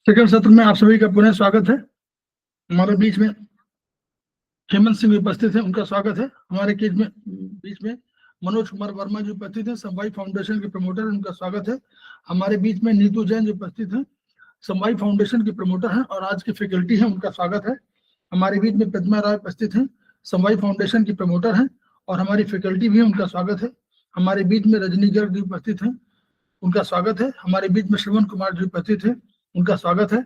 Second सत्र में आप सभी का पुनः स्वागत है। हमारे बीच में हेमंत सिंह उपस्थित है, उनका स्वागत है। हमारे बीच में मनोज कुमार वर्मा जी उपस्थित है, समवाय फाउंडेशन के प्रमोटर, उनका स्वागत है। हमारे बीच में नीतू जैन जी उपस्थित है, समवाय फाउंडेशन की प्रमोटर हैं और आज की फैकल्टी है, उनका स्वागत है। हमारे बीच में पद्मा राय उपस्थित हैं, समवाय फाउंडेशन की प्रमोटर हैं और हमारी फैकल्टी भी है, उनका स्वागत है। हमारे बीच में रजनी गर्ग जी उपस्थित हैं, उनका स्वागत है। हमारे बीच में श्रवण कुमार जी उपस्थित है, उनका स्वागत है।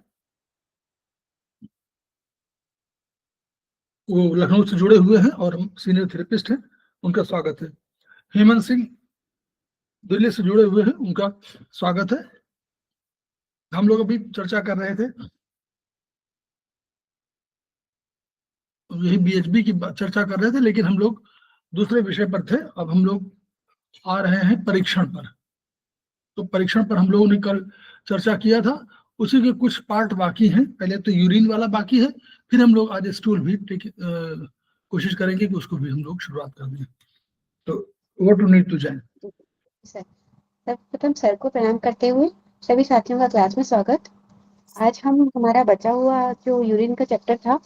वो लखनऊ से जुड़े हुए हैं और सीनियर थेरेपिस्ट हैं, उनका स्वागत है। हेमंत सिंह दिल्ली से जुड़े हुए हैं, उनका स्वागत है। हम लोग अभी चर्चा कर रहे थे, यही बीएचबी की चर्चा कर रहे थे, लेकिन हम लोग दूसरे विषय पर थे। अब हम लोग आ रहे हैं परीक्षण पर। तो परीक्षण पर हम लोगों ने कल चर्चा किया था, उसी के कुछ पार्ट बाकी हैं। पहले तो यूरिन वाला बाकी है, फिर हम लोग आज स्टूल भी कोशिश करेंगे कि उसको भी हम लोग शुरुआत कर दें। तो what to need to join sir. सर्वप्रथम सर को प्रणाम करते हुए सभी साथियों का क्लास में स्वागत। आज हम हमारा बचा हुआ जो यूरिन का चैप्टर था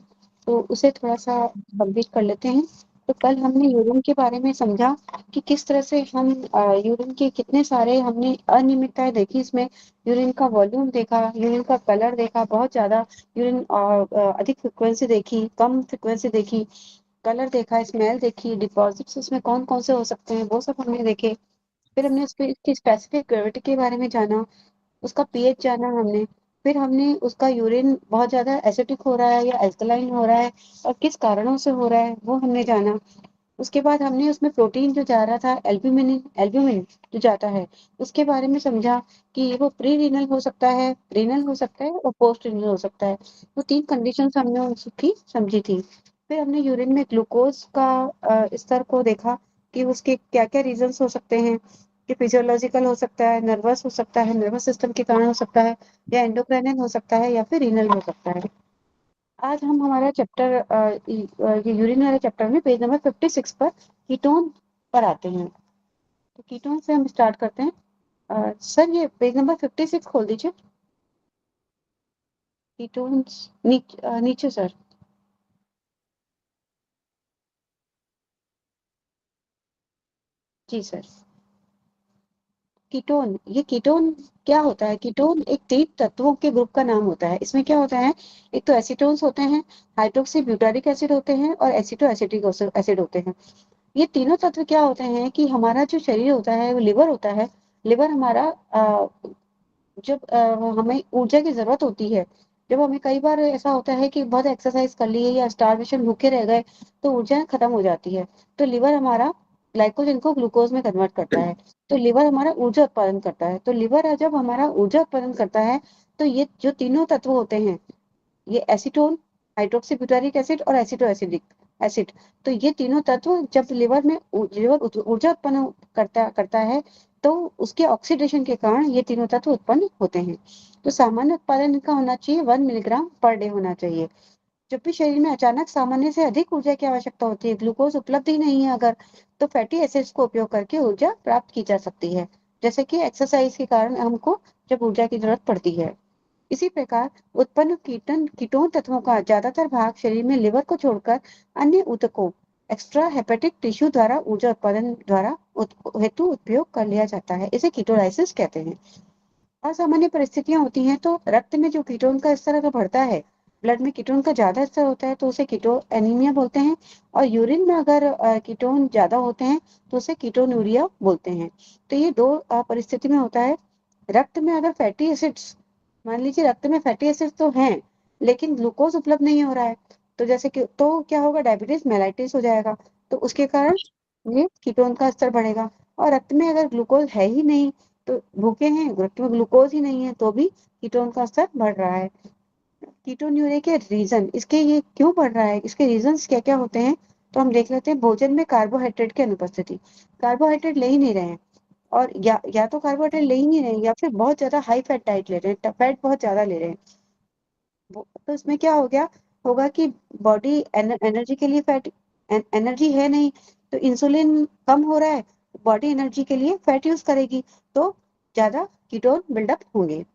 तो उसे थोड़ा सा कंप्लीट कर लेते हैं। तो कल हमने यूरिन के बारे में समझा कि किस तरह से हम यूरिन के कितने सारे हमने अनियमितताएं देखी। इसमें यूरिन का वॉल्यूम देखा, यूरिन का कलर देखा, बहुत ज्यादा यूरिन अधिक फ्रिक्वेंसी देखी, कम फ्रिक्वेंसी देखी, कलर देखा, स्मेल देखी, डिपॉजिट्स उसमें कौन कौन से हो सकते हैं वो सब हमने देखे। फिर हमने उसकी स्पेसिफिक ग्रेविटी के बारे में जाना, उसका पीएच जाना हमने। फिर हमने उसका यूरिन बहुत ज्यादा एसिडिक हो रहा है या अल्कलाइन हो रहा है और किस कारणों से हो रहा है वो हमने जाना। उसके बाद हमने उसमें प्रोटीन जो जा रहा था एल्ब्यूमिन एल्ब्यूमिन जो जाता है उसके बारे में समझा कि वो प्री रीनल हो सकता है, रीनल हो सकता है और पोस्ट रीनल हो सकता है। वो तीन कंडीशन हमने उसकी समझी थी। फिर हमने यूरिन में ग्लूकोज का स्तर को देखा कि उसके क्या क्या रीजंस हो सकते हैं, कि फिजियोलॉजिकल हो सकता है, नर्वस हो सकता है, नर्वस सिस्टम के कारण हो सकता है, या एंडोक्राइनल हो सकता है, या फिर रीनल हो सकता है। आज हम हमारा चैप्टर ये यूरिन वाले चैप्टर में पेज नंबर 56 पर कीटोन पर आते हैं। तो कीटोन से हम स्टार्ट करते हैं। सर ये पेज नंबर 56 खोल दीजिए। कीटोन्स नीचे सर। जी सर। कीटोन, ये कीटोन क्या होता है? कीटोन एक तीन तत्वों के ग्रुप का नाम होता है। इसमें क्या होता है, एक तो एसीटोन्स होते हैं, हाइड्रोक्सी ब्यूटारिक एसिड होते हैं और एसिटो एसिटिक एसिड होते हैं। ये तीनों तत्व क्या होते हैं कि हमारा जो शरीर होता है वो लिवर होता है। लिवर हमारा जब हमें ऊर्जा की जरूरत होती है, जब हमें कई बार ऐसा होता है कि बहुत एक्सरसाइज कर ली या स्टारवेशन भूखे रह गए तो ऊर्जा खत्म हो जाती है, तो लिवर हमारा ग्लाइकोजन को ग्लूकोज में कन्वर्ट करता है। तो लिवर हमारा ऊर्जा उत्पादन करता है। तो लिवर जब हमारा ऊर्जा उत्पादन करता है तो ये जो तीनों तत्व होते हैं, ये एसीटोन, हाइड्रोक्सी ब्यूटारिक एसिड और एसिटो एसिडिक एसिड, तो ये तीनों तत्व जब लिवर में लिवर ऊर्जा उत्पन्न करता है तो उसके ऑक्सीडेशन के कारण ये तीनों तत्व उत्पन्न होते हैं। तो सामान्य उत्पादन इनका होना चाहिए 1 मिलीग्राम पर डे होना चाहिए। जब भी शरीर में अचानक सामान्य से अधिक ऊर्जा की आवश्यकता होती है, ग्लूकोज उपलब्ध ही नहीं है अगर, तो फैटी एसिड्स को उपयोग करके ऊर्जा प्राप्त की जा सकती है, जैसे कि एक्सरसाइज के कारण हमको जब ऊर्जा की जरूरत पड़ती है। इसी प्रकार उत्पन्न कीटोन तत्वों का ज्यादातर भाग शरीर में लिवर को छोड़कर अन्य ऊतकों एक्स्ट्रा हेपेटिक टिश्यू द्वारा ऊर्जा उत्पादन द्वारा हेतु उपयोग कर लिया जाता है। इसे कीटोलाइसिस कहते हैं। असामान्य परिस्थितियां होती हैं तो रक्त में जो कीटोन का स्तर अगर बढ़ता है, ब्लड में कीटोन का ज्यादा स्तर होता है तो उसे कीटो एनीमिया बोलते हैं। और यूरिन में अगर कीटोन ज्यादा होते हैं तो उसे कीटोनूरिया बोलते हैं। तो ये दो परिस्थिति में होता है। रक्त में अगर फैटी एसिड्स, मान लीजिए रक्त में फैटी एसिड्स तो हैं लेकिन ग्लूकोज उपलब्ध नहीं हो रहा है, तो जैसे कि तो क्या होगा, डायबिटीज मेलाइटिस हो जाएगा। तो उसके कारण ये कीटोन का स्तर बढ़ेगा। और रक्त में अगर ग्लूकोज है ही नहीं, तो भूखे हैं, रक्त में ग्लूकोज ही नहीं है तो भी कीटोन का स्तर बढ़ रहा है। कीटोन्यूरिया के रीजन, इसके ये क्यों बढ़ रहा है, इसके रीजंस क्या क्या होते हैं, तो हम देख लेते हैं। भोजन में कार्बोहाइड्रेट की अनुपस्थिति, कार्बोहाइड्रेट ले ही नहीं रहे हैं, और या तो कार्बोहाइड्रेट ले ही नहीं रहे हैं या फिर बहुत ज्यादा हाई फैट डाइट ले रहे हैं, फैट बहुत ज्यादा ले रहे हैं। तो इसमें क्या हो गया होगा कि बॉडी एनर्जी के लिए फैट, एनर्जी है नहीं, तो इंसुलिन कम हो रहा है, बॉडी एनर्जी के लिए फैट यूज करेगी तो ज्यादा कीटोन बिल्डअप होंगे।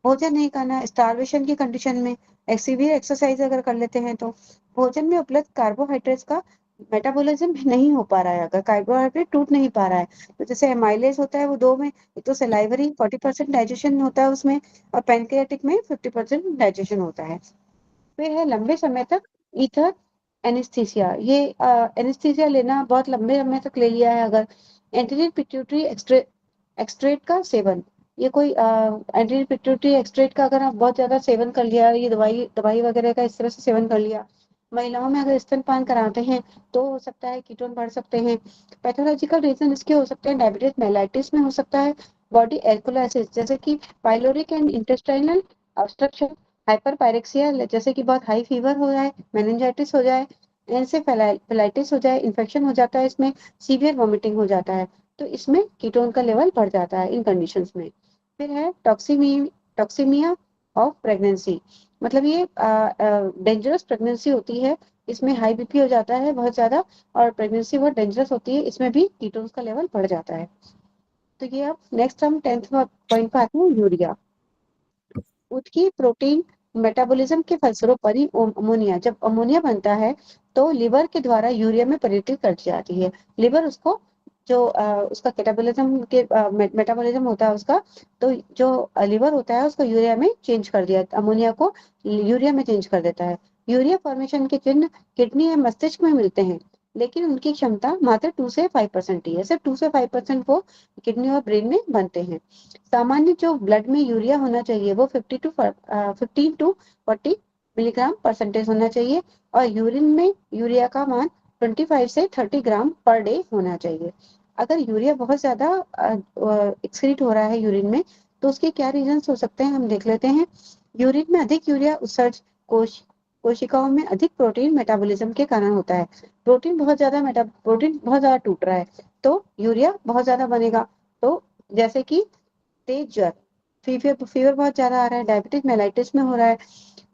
भोजन नहीं करना, स्टार्वेशन की कंडीशन में, सीवियर एक्सरसाइज अगर कर लेते हैं तो भोजन में उपलब्ध कार्बोहाइड्रेट्स का मेटाबॉलिज्म नहीं हो पा रहा है, अगर कार्बोहाइड्रेट टूट नहीं पा रहा है, तो जैसे एमाइलेज होता है वो दो में, एक तो सलाइवरी 40% डाइजेशन होता है उसमें, और पैनक्रियाटिक में 50% डाइजेशन होता है। फिर है लंबे समय तक ईथर एनेस्थीसिया, ये एनेस्थीसिया लेना बहुत लंबे समय तक ले लिया है अगर, एंटीरियर पिट्यूटरी एक्सट्रेट का सेवन, ये कोई एंटीरियर पिट्यूटरी एक्सट्रेट का अगर आप बहुत ज्यादा सेवन कर लिया, ये दवाई दवाई वगैरह का इस तरह से सेवन कर लिया, महिलाओं में अगर स्तनपान कराते हैं तो हो सकता है कीटोन बढ़ सकते हैं। पैथोलॉजिकल रीजन इसके हो सकते हैं डायबिटीज मेलाइटिस में हो सकता है, बॉडी एल्कोलाइसिस जैसे कि pyloric and intestinal obstruction, hyper pyrexia जैसे कि बहुत हाई फीवर हो जाए, मेनिंजाइटिस हो जाए, एनसेफेलाइटिस हो जाए, इन्फेक्शन हो जाता है इसमें, सीवियर वॉमिटिंग हो जाता है, तो इसमें कीटोन का लेवल बढ़ जाता है इन कंडीशंस में। फिर है टॉक्सीमिया ऑफ प्रेगनेंसी, मतलब ये डेंजरस प्रेगनेंसी होती है, इसमें हाई बीपी हो जाता है बहुत ज्यादा, और प्रेगनेंसी बहुत डेंजरस होती है, इसमें भी कीटोन्स का लेवल बढ़ जाता है। तो ये अब नेक्स्ट हम 10th पॉइंट पर आते हैं, यूरिया। उसकी प्रोटीन मेटाबॉलिज्म के फलस्वरूप बनी अमोनिया, जब अमोनिया बनता है तो लिवर के द्वारा यूरिया में परिवर्तित कर दी जाती है। लिवर उसको जो उसका कैटाबोलिज्म के मेटाबॉलिज्म होता है उसका, तो जो लिवर होता है उसको यूरिया में चेंज कर दिया, अमोनिया को यूरिया में चेंज कर देता है। यूरिया फॉर्मेशन के चिन्ह किडनी या मस्तिष्क में मिलते हैं, लेकिन उनकी क्षमता मात्र 2 से 5% ही है, सिर्फ 2 से 5% वो किडनी और ब्रेन में बनते हैं। सामान्य जो ब्लड में यूरिया होना चाहिए वो 15 टू 40 मिलीग्राम परसेंटेज होना चाहिए, और यूरिन में यूरिया का मान 25 से 30 ग्राम पर डे होना चाहिए। अगर यूरिया बहुत ज्यादा एक्सक्रीट हो रहा है यूरिन में, तो उसके क्या रीजंस हो सकते हैं हम देख लेते हैं। यूरिन में अधिक यूरिया उत्सर्ज कोशिकाओं में अधिक प्रोटीन मेटाबॉलिज्म के कारण होता है। प्रोटीन बहुत ज्यादा टूट रहा है तो यूरिया बहुत ज्यादा बनेगा, तो जैसे कि तेज ज्वर, फीवर फीवर बहुत ज्यादा आ रहा है, डायबिटिक मेलाइटिस में हो रहा है,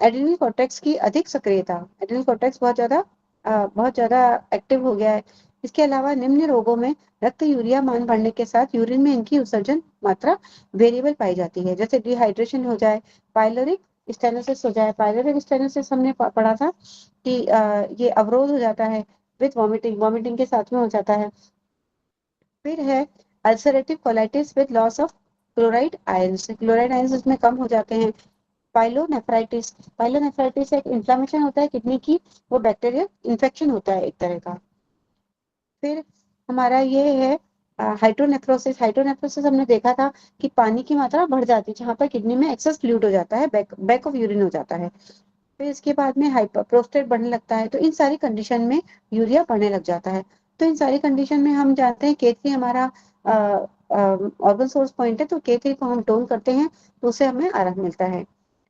एड्रेनल कॉर्टेक्स की अधिक सक्रियता, एड्रेनल कॉर्टेक्स बहुत ज्यादा एक्टिव हो गया है। इसके अलावा निम्न रोगों में रक्त यूरिया मान बढ़ने के साथ यूरिन में इनकी उत्सर्जन मात्रा वेरिएबल पाई जाती है, जैसे डिहाइड्रेशन हो जाए, पाइलोरिक स्टेनोसिस हो जाए। पाइलोरिक स्टेनोसिस हमने पढ़ा था कि ये अवरोध हो जाता है विथ वॉमिटिंग, वॉमिटिंग के साथ में हो जाता है। फिर है ulcerative colitis with loss of chloride ions इसमें कम हो जाते हैं। पाइलोनेफ्राइटिस, पाइलोनेफ्राइटिस एक इन्फ्लामेशन होता है किडनी की, वो बैक्टीरियल इन्फेक्शन होता है एक तरह का। फिर हमारा ये है हाइड्रोनेफ्रोसिस। हाइड्रोनेफ्रोसिस हमने देखा था कि पानी की मात्रा बढ़ जाती है जहां पर किडनी में एक्सेस फ्लूइड हो जाता है, बैक ऑफ यूरिन हो जाता है। फिर इसके बाद में हाइपर प्रोस्टेट बढ़ने लगता है, तो इन सारी कंडीशन में यूरिया बढ़ने लग जाता है। तो इन सारी कंडीशन में हम जानते हैं K3 हमारा ऑर्गन सोर्स पॉइंट है, तो K3 को हम टोन करते हैं तो उससे हमें आराम मिलता है।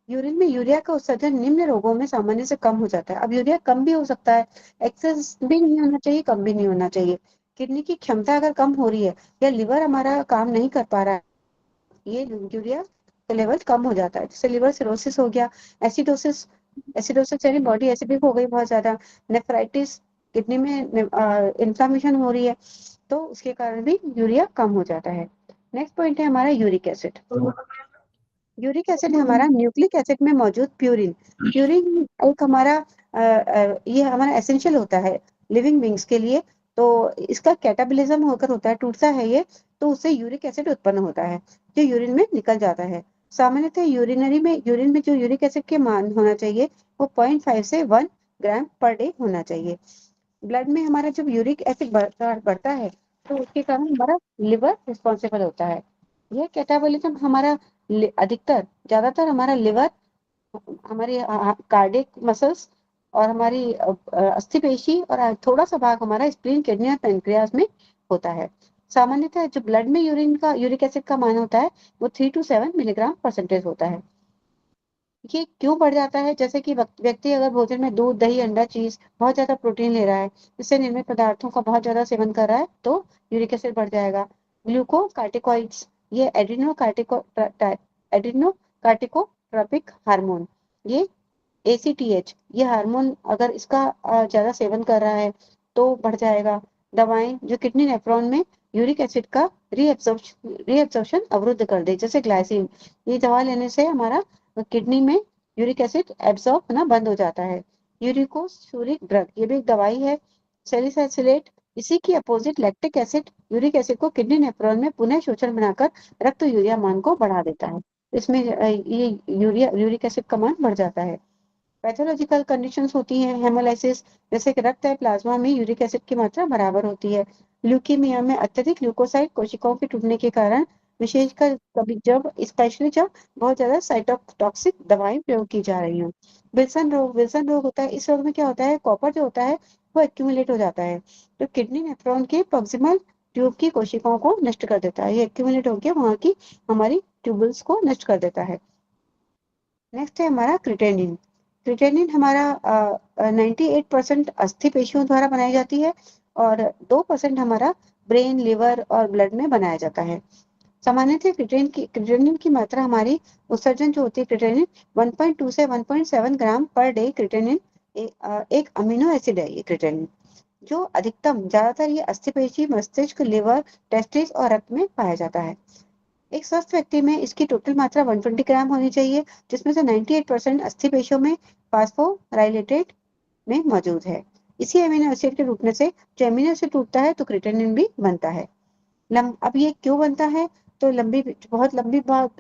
यूरिन में यूरिया का उत्सर्जन निम्न रोगों में सामान्य से कम हो जाता है। अब यूरिया कम भी हो सकता है, एक्सेस भी नहीं होना चाहिए, कम भी नहीं होना चाहिए। किडनी की क्षमता अगर कम हो रही है या लिवर हमारा काम नहीं कर पा रहा है, ये यूरिया का लेवल कम हो जाता है, जैसे लिवर सिरोसिस हो गया, एसिडोसिस, एसिडोसिस यानी बॉडी एसिडिक हो गई बहुत ज्यादा, नेफ्राइटिस, किडनी में इन्फ्लामेशन हो रही है, तो उसके कारण भी यूरिया कम हो जाता है। नेक्स्ट पॉइंट है हमारा यूरिक एसिड। यूरिक एसिड हमारा न्यूक्लिक एसिड में मौजूद प्यूरिन, प्यूरिन एक हमारा ये हमारा एसेंशियल होता है लिविंग बींग्स के लिए, तो इसका कैटाबोलिज्म होकर होता है, टूटता है ये, तो उससे यूरिक एसिड उत्पन्न होता है जो यूरिन में निकल जाता है। सामान्यतः यूरिन में जो यूरिक एसिड के मान होना चाहिए वो 0.5 से 1 ग्राम पर डे होना चाहिए। ब्लड में हमारा जब यूरिक एसिड बढ़ता है तो उसके कारण हमारा लिवर रिस्पॉन्सिबल होता है। यह कैटाबॉलिज्म हमारा अधिकतर ज्यादातर हमारा लिवर, हमारी कार्डियक मसल्स और हमारी अस्थिपेशी और थोड़ा सा भाग हमारा स्प्लीन, किडनी और पेनक्रियास में होता है। सामान्यतः जो ब्लड में यूरिक एसिड का मान होता है वो 3 to 7 मिलीग्राम परसेंटेज होता है। ये क्यों बढ़ जाता है, जैसे कि व्यक्ति अगर भोजन में दूध, दही, अंडा, चीज, बहुत ज्यादा प्रोटीन ले रहा है, इससे निर्मित पदार्थों का बहुत ज्यादा सेवन कर रहा है, तो यूरिक एसिड बढ़ जाएगा। ग्लूकोकार्टिकॉइड्स, ये एड्रिनोकार्टिकोट्रोपिक हार्मोन, ये ACTH, ये हार्मोन अगर इसका ज्यादा सेवन कर रहा है तो बढ़ जाएगा। दवाएं जो किडनी नेफ्रॉन में यूरिक एसिड का रीअब्जॉर्प्शन अवरुद्ध कर दे, जैसे ग्लाइसिन। ये दवा लेने से हमारा किडनी में यूरिक एसिड एब्जॉर्ब होना बंद हो जाता है। यूरिकोसूरिक ड्रग, ये भी एक दवाई है, सैलिसाइलेट। इसी की opposite lactic acid uric acid को किडनी नेफ्रॉन में पुनः शोषण बनाकर रक्त यूरिया मान को बढ़ा देता है। इसमें ये यूरिक एसिड का मान बढ़ जाता है। पैथोलॉजिकल कंडीशंस होती हैं हेमोलाइसिस, जैसे कि रक्त या प्लाज्मा में यूरिक एसिड की मात्रा बराबर होती है। ल्यूकीमिया में अत्यधिक ल्यूकोसाइट कोशिकाओं के टूटने के कारण, विशेषकर कभी जब स्पेशली जब बहुत ज्यादा साइटोटॉक्सिक दवाएं प्रयोग की जा रही हो। विल्सन रोग होता है। इस रोग में क्या होता है, कॉपर जो होता है वो एक्यूमुलेट हो जाता है, तो किडनी नेफ्रॉन के प्रॉक्सिमल ट्यूब की कोशिकाओं को नष्ट कर देता है। ये एक्यूमुलेट होकर वहां की हमारी ट्यूबल्स को नष्ट कर देता है। नेक्स्ट है हमारा क्रिटेनिन। क्रिटेनिन हमारा 98% अस्थि पेशियों द्वारा बनाई जाती है और 2% हमारा ब्रेन, लिवर और ब्लड में बनाया जाता है। सामान्यतः क्रिटेनिन की मात्रा हमारी उत्सर्जन जो होती है, क्रिटेनिन 1.2 से 1.7 ग्राम पर डे। क्रिटेनिन एक अमीनो एसिड है। ये क्रिटेनिन जो अधिकतम ज्यादातर ये अस्थिपेशी, मस्तिष्क, लिवर, टेस्टिस और रक्त में पाया जाता है। एक स्वस्थ व्यक्ति में इसकी टोटल मात्रा 120 ग्राम होनी चाहिए, जिसमें से 98% अस्थि पेशियों में फास्फोराइलेटेड में मौजूद है। इसी अमीनो एसिड के टूटने से जो अमीनो एसिड टूटता है तो क्रिटेनिन भी बनता है। अब ये क्यों बनता है, तो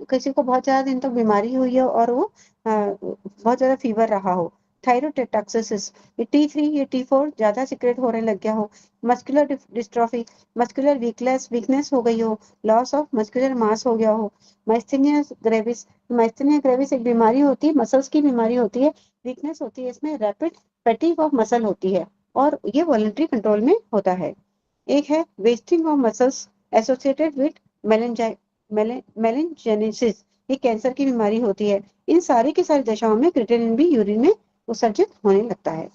किसी को बहुत ज्यादा दिन तक बीमारी हुई है और वो बहुत ज्यादा फीवर रहा हो, थायरोटॉक्सिसिस, ये T3 ये T4 ज्यादा सिक्रेट होने लग गया हो, मस्कुलर डिस्ट्रॉफी, मस्कुलर वीकनेस हो गई हो, लॉस ऑफ मस्कुलर मास हो गया हो, माइस्थेनिया ग्रेविस। माइस्थेनिया ग्रेविस एक बीमारी होती है, मसल्स की बीमारी होती है, वीकनेस होती है, इसमें रैपिड फैटिग ऑफ मसल होती है और ये वॉलंटरी कंट्रोल में होता है। एक है wasting of muscles associated with melanogenesis, ये कैंसर की बीमारी होती है। इन सारी की सारी दशाओं में क्रिटेनिन भी यूरिन में उत्सर्जित होने लगता है।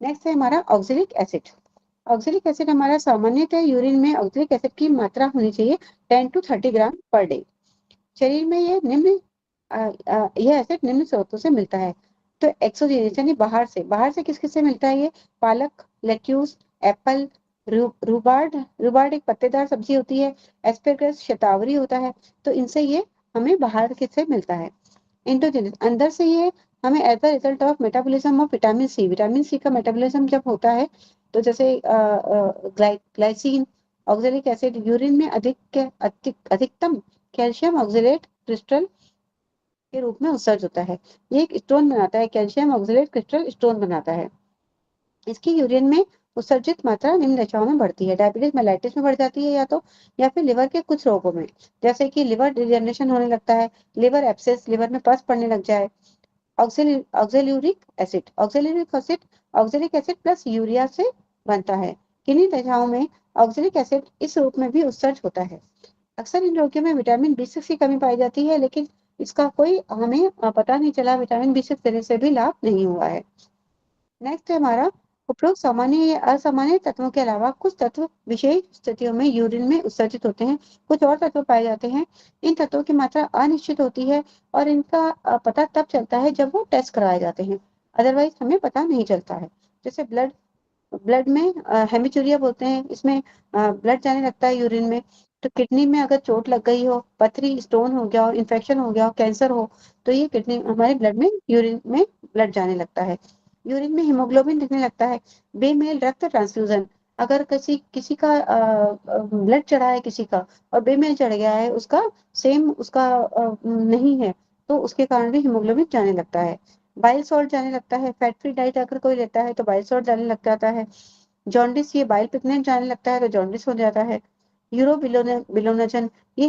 नेक्स्ट है हमारा ऑक्सैलिक एसिड। ऑक्सैलिक एसिड हमारा सामान्यतः यूरिन में ऑक्सैलिक एसिड की मात्रा होनी चाहिए 10 to 30 ग्राम पर डे। शरीर में यह एसिड निम्न स्रोतों से मिलता है, तो एक्सोजेनिस यानी बाहर से किस किस से मिलता है, ये पालक, लेट्यूस, एप्पल, रूबार्ड एक पत्तेदार सब्जी होती है, एस्पेरगस शतावरी होता है, तो इनसे ये हमें बाहर किससे मिलता है। एंडोजेनिस अंदर से ये हमें as the result of metabolism of vitamin C का मेटाबॉलिज्म जब होता है, तो जैसे ग्लाइसिन, ऑक्सैलिक एसिड यूरिन में अधिकतम कैल्शियम ऑक्सलेट क्रिस्टल के रूप में उत्सर्ज होता है। ये एक स्टोन बनाता है, कैल्शियम ऑक्सलेट क्रिस्टल स्टोन बनाता है। इसकी यूरिन में उत्सर्जित मात्रा निम्न दशाओं में बढ़ती है, डायबिटीज मेलाइटिस में बढ़ जाती है या फिर लिवर के कुछ रोगों में, जैसे कि लिवर डिजनरेशन होने लगता है, लिवर एब्सेस, लिवर में पस पड़ने लग जाए। ऑक्सैलिक एसिड प्लस यूरिया से बनता है। किन्हीं दशाओं में ऑक्सैलिक एसिड इस रूप में भी उत्सर्ज होता है। अक्सर इन रोगियों में विटामिन B6 की कमी पाई जाती है, लेकिन इसका कोई हमें पता नहीं चला, विटामिन B6 देने से भी लाभ नहीं हुआ है। नेक्स्ट है हमारा उपरोक्त सामान्य या असामान्य तत्वों के अलावा कुछ तत्व विशेष स्थितियों में यूरिन में उत्सर्जित होते हैं। कुछ और तत्व पाए जाते हैं। इन तत्वों की मात्रा अनिश्चित होती है और इनका पता तब चलता है जब वो टेस्ट कराए जाते हैं, अदरवाइज हमें पता नहीं चलता है। जैसे ब्लड ब्लड में हेमिचूरिया बोलते हैं, इसमें ब्लड जाने लगता है यूरिन में। तो किडनी में अगर चोट लग गई हो, पथरी, स्टोन हो गया हो, इन्फेक्शन हो गया हो, कैंसर हो, तो ये किडनी हमारे ब्लड में यूरिन में ब्लड जाने लगता है। यूरिन में हीमोग्लोबिन दिखने लगता है। बेमेल रक्त ट्रांसफ्यूजन, अगर किसी किसी का ब्लड चढ़ा है किसी का और बेमेल चढ़ गया है, उसका सेम उसका नहीं है, तो उसके कारण भी हीमोग्लोबिन जाने लगता है। बाइल सॉल्ट जाने लगता है, फैट फ्री डाइट अगर कोई लेता है तो बाइल सॉल्ट जाने लग जाता है। जॉन्डिस, ये बाइल पिगमेंट जाने लगता है तो जॉन्डिस हो जाता है। यूरोबिलोनजन, ये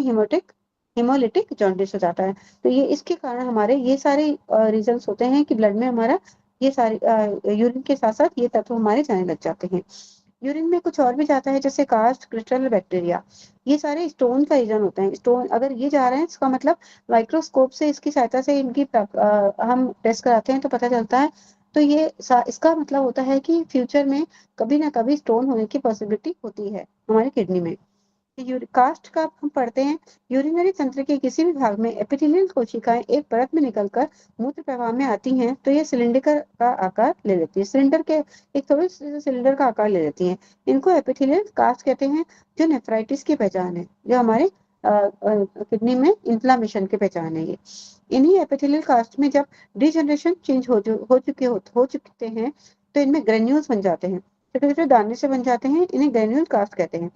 हिमोलिटिक जॉन्डिस हो जाता है। तो ये इसके कारण हमारे ये सारे रीजंस होते हैं कि ब्लड में हमारा ये सारे यूरिन के साथ साथ ये तत्व हमारे जाने लग जाते हैं। यूरिन में कुछ और भी जाता है, जैसे कास्ट, क्रिस्टल, बैक्टीरिया, ये सारे स्टोन का रीजन होते हैं। स्टोन अगर ये जा रहे हैं, इसका मतलब माइक्रोस्कोप से इसकी सहायता से हम टेस्ट कराते हैं तो पता चलता है। तो इसका मतलब होता है कि फ्यूचर में कभी ना कभी स्टोन होने की पॉसिबिलिटी होती है हमारी किडनी में। कास्ट का हम पढ़ते हैं, यूरिनरी तंत्र के किसी भी भाग में एपिथेलियल कोशिकाएं एक परत में निकलकर मूत्र प्रवाह में आती हैं तो ये सिलेंडर का आकार ले लेती है, सिलेंडर के एक थोड़े सिलेंडर का आकार ले लेती हैं। इनको एपिथेलियल कास्ट कहते हैं, जो नेफ्राइटिस की पहचान है, जो हमारे किडनी में इन्फ्लामेशन की पहचान है। ये इन्हीं एपिथेलियल कास्ट में जब डिजनरेशन चेंज हो चुके हैं तो इनमें ग्रेन्यूल्स बन जाते हैं, छोटे छोटे दाने से बन जाते हैं, इन्हें ग्रेन्यूल कास्ट कहते हैं।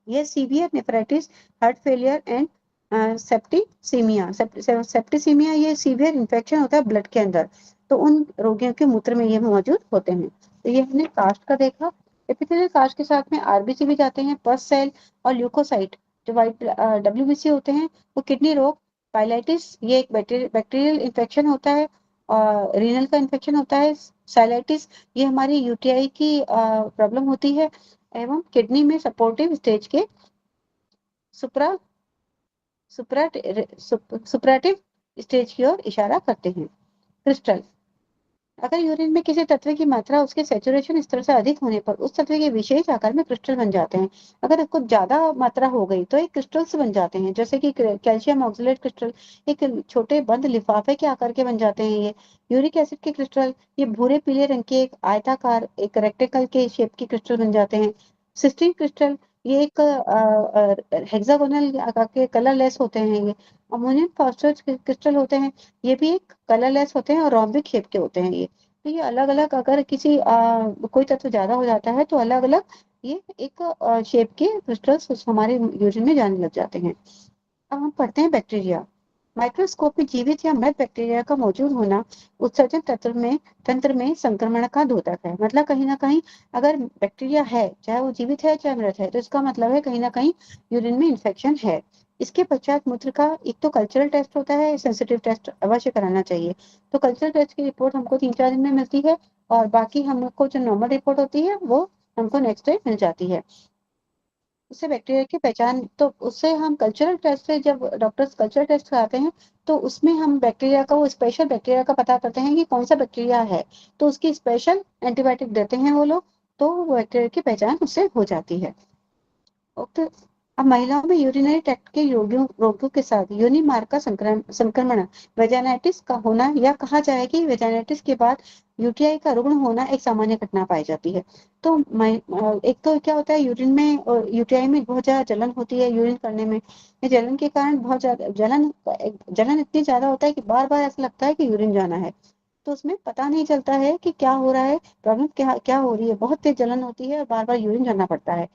ये severe nephritis, heart failure and septicaemia septicaemia ये सीवियर इन्फेक्शन होता है ब्लड के अंदर, तो उन रोगियों के मूत्र में ये मौजूद होते हैं। तो ये हमने कास्ट का देखा। एपिथेलियल कास्ट के साथ में आरबीसी भी जाते हैं, पस सेल और ल्यूकोसाइट जो वाइट डब्ल्यूबीसी होते हैं। वो किडनी रोग, पाइलाइटिस ये एक बैक्टीरियल इन्फेक्शन होता है, और रीनल का इन्फेक्शन होता है। साइलाइटिस ये हमारी यूटीआई की प्रॉब्लम होती है, एवं किडनी में सपोर्टिव स्टेज के सुपराटिव स्टेज की ओर इशारा करते हैं। क्रिस्टल, अगर यूरिन में किसी तत्व की मात्रा उसके सेचुरेशन स्तर से अधिक होने पर उस तत्व के विशेष आकार में क्रिस्टल बन जाते हैं। अगर कुछ ज्यादा मात्रा हो गई तो एक क्रिस्टल्स बन जाते हैं, जैसे कि कैल्शियम ऑक्सलेट क्रिस्टल एक छोटे बंद लिफाफे के आकार के बन जाते हैं। ये यूरिक एसिड के क्रिस्टल ये भूरे पीले रंग के एक आयताकार एक रेक्टेकल के शेप के क्रिस्टल बन जाते हैं। सिस्टीन क्रिस्टल ये एक हेक्सागोनल आकार के कलरलेस होते हैं। ये अमोनियम फॉस्फेट क्रिस्टल होते हैं, ये भी एक कलरलेस होते हैं और रोम्बिक शेप के होते हैं। ये तो ये अलग अलग अगर किसी कोई तत्व ज्यादा हो जाता है तो अलग अलग ये एक शेप के क्रिस्टल्स हमारे यूरिन में जाने लग जाते हैं। अब हम पढ़ते हैं बैक्टीरिया। माइक्रोस्कोप में जीवित या मृत बैक्टीरिया का मौजूद होना उत्सर्जन तंत्र में संक्रमण का द्योतक है। मतलब कहीं ना कहीं अगर बैक्टीरिया है, चाहे वो जीवित है चाहे मृत है, तो इसका मतलब है कहीं ना कहीं यूरिन में इन्फेक्शन है। इसके पश्चात मूत्र का एक तो कल्चरल टेस्ट होता है, सेंसिटिव टेस्ट अवश्य कराना चाहिए। तो कल्चरल टेस्ट की रिपोर्ट हमको 3-4 दिन में मिलती है, और बाकी हमको जो नॉर्मल रिपोर्ट होती है वो हमको नेक्स्ट डे मिल जाती है। उससे बैक्टीरिया की पहचान, तो उससे हम कल्चरल टेस्ट से जब डॉक्टर्स कल्चरल टेस्ट कराते हैं तो उसमें हम बैक्टीरिया का, वो स्पेशल बैक्टीरिया का पता करते हैं कि कौन सा बैक्टीरिया है, तो उसकी स्पेशल एंटीबायोटिक देते हैं वो लोग, तो वो बैक्टीरिया की पहचान उससे हो जाती है। ओके। अब महिलाओं में यूरिनरी ट्रैक्ट के रोगियों के साथ योनि मार्ग का संक्रमण वेजाइनाइटिस का होना, या कहा जाए कि वेजाइनाइटिस के बाद यूटीआई का रुग्ण होना एक सामान्य घटना पाई जाती है। तो एक तो क्या होता है यूरिन में, यूटीआई में बहुत ज्यादा जलन होती है यूरिन करने में। ये जलन के कारण बहुत ज्यादा जलन इतनी ज्यादा होता है कि बार बार ऐसा लगता है कि यूरिन जाना है, तो उसमें पता नहीं चलता है कि क्या हो रहा है, प्रॉब्लम क्या क्या हो रही है, बहुत तेज जलन होती है और बार बार यूरिन जाना पड़ता है।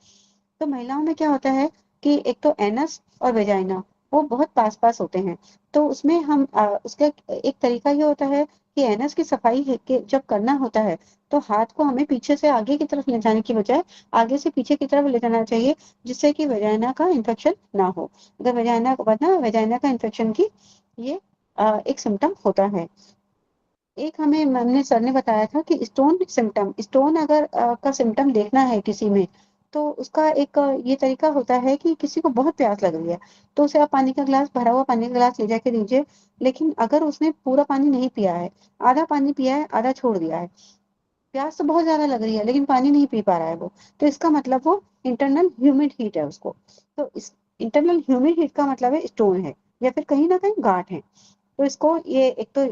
तो महिलाओं में क्या होता है कि एक तो एनस और वेजाइना वो बहुत पास पास होते हैं, तो उसमें हम उसका एक तरीका ये होता है कि एनस की सफाई के जब करना होता है तो हाथ को हमें पीछे से आगे की तरफ ले जाने की बजाय आगे से पीछे की तरफ ले जाना चाहिए, जिससे कि वेजाइना का इन्फेक्शन ना हो। अगर वेजाइना का इन्फेक्शन की ये एक सिम्टम होता है। एक हमें हमने सर ने बताया था कि स्टोन अगर का सिम्टम देखना है किसी में, तो उसका एक ये तरीका होता है कि किसी को बहुत प्यास लग रही है तो उसे आप पानी का ग्लास, भरा हुआ पानी का ग्लास ले जाके दीजिए। लेकिन अगर उसने पूरा पानी नहीं पिया है, आधा पानी पिया है, आधा छोड़ दिया है, प्यास तो बहुत ज्यादा लग रही है लेकिन पानी नहीं पी पा रहा है वो, तो इसका मतलब वो इंटरनल ह्यूमिड हीट है उसको। तो इस इंटरनल ह्यूमिड हीट का मतलब है स्टोन है, या फिर कहीं ना कहीं गांठ है। तो इसको ये एक तो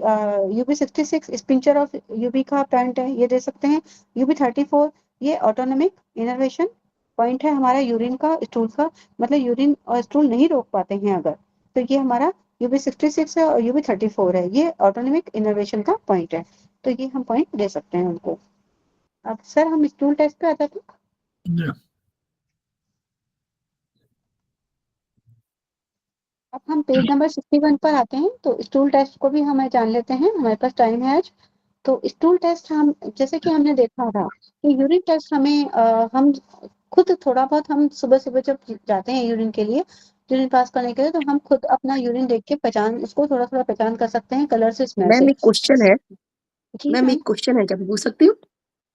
UB66 स्पिंचर ऑफ यूबी का पॉइंट है, ये दे सकते हैं। UB34 ये ऑटोनोमिक इनर्वेशन पॉइंट है हमारा यूरिन का, स्टूल का, मतलब यूरिन और स्टूल नहीं रोक पाते हैं अगर, तो ये हमारा UB66 है और UB34 है, ये ऑटोनोमिक इनर्वेशन का पॉइंट है। तो ये हम पॉइंट दे सकते हैं उनको। अब सर हम स्टूल टेस्ट पे आ जाते हैं। जी। अब हम पेज नंबर 61 पर आते हैं, तो स्टूल टेस्ट को भी हमें जान लेते हैं, हमारे पास टाइम है आज। तो स्टूल टेस्ट हम, जैसे कि हमने देखा था कि यूरिन टेस्ट हमें हम खुद थोड़ा बहुत, हम सुबह सुबह जब जाते हैं यूरिन के लिए, यूरिन पास करने के लिए, तो हम खुद अपना यूरिन देख के पहचान, उसको थोड़ा थोड़ा पहचान कर सकते हैं कलर से, स्मेल से। मैम एक क्वेश्चन है। जी मैम मैम। एक क्वेश्चन है, क्या मैं पूछ सकती हूँ?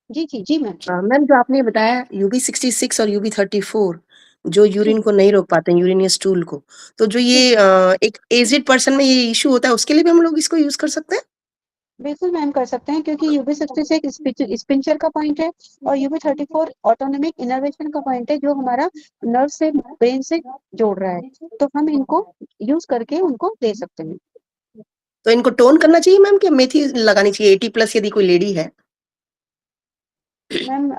जी जी जी मैम। मैम जो आपने बताया UB66 और UB34 जो जी यूरिन को नहीं रोक पाते हैं, यूरिन या स्टूल को, तो जो जी ये एक एजेड पर्सन में ये इशू होता है उसके लिए भी हम लोग इसको यूज कर सकते हैं? बिल्कुल मैम कर सकते हैं, क्योंकि UB66 स्पिंचर का पॉइंट है और UB34 ऑटोनोमिक इनर्वेशन का पॉइंट है, जो हमारा नर्व से ब्रेन से जोड़ रहा है। तो हम इनको यूज करके उनको दे सकते हैं। तो इनको टोन करना चाहिए मैम, कि मेथी लगानी चाहिए 80+ यदि कोई लेडी है? मैम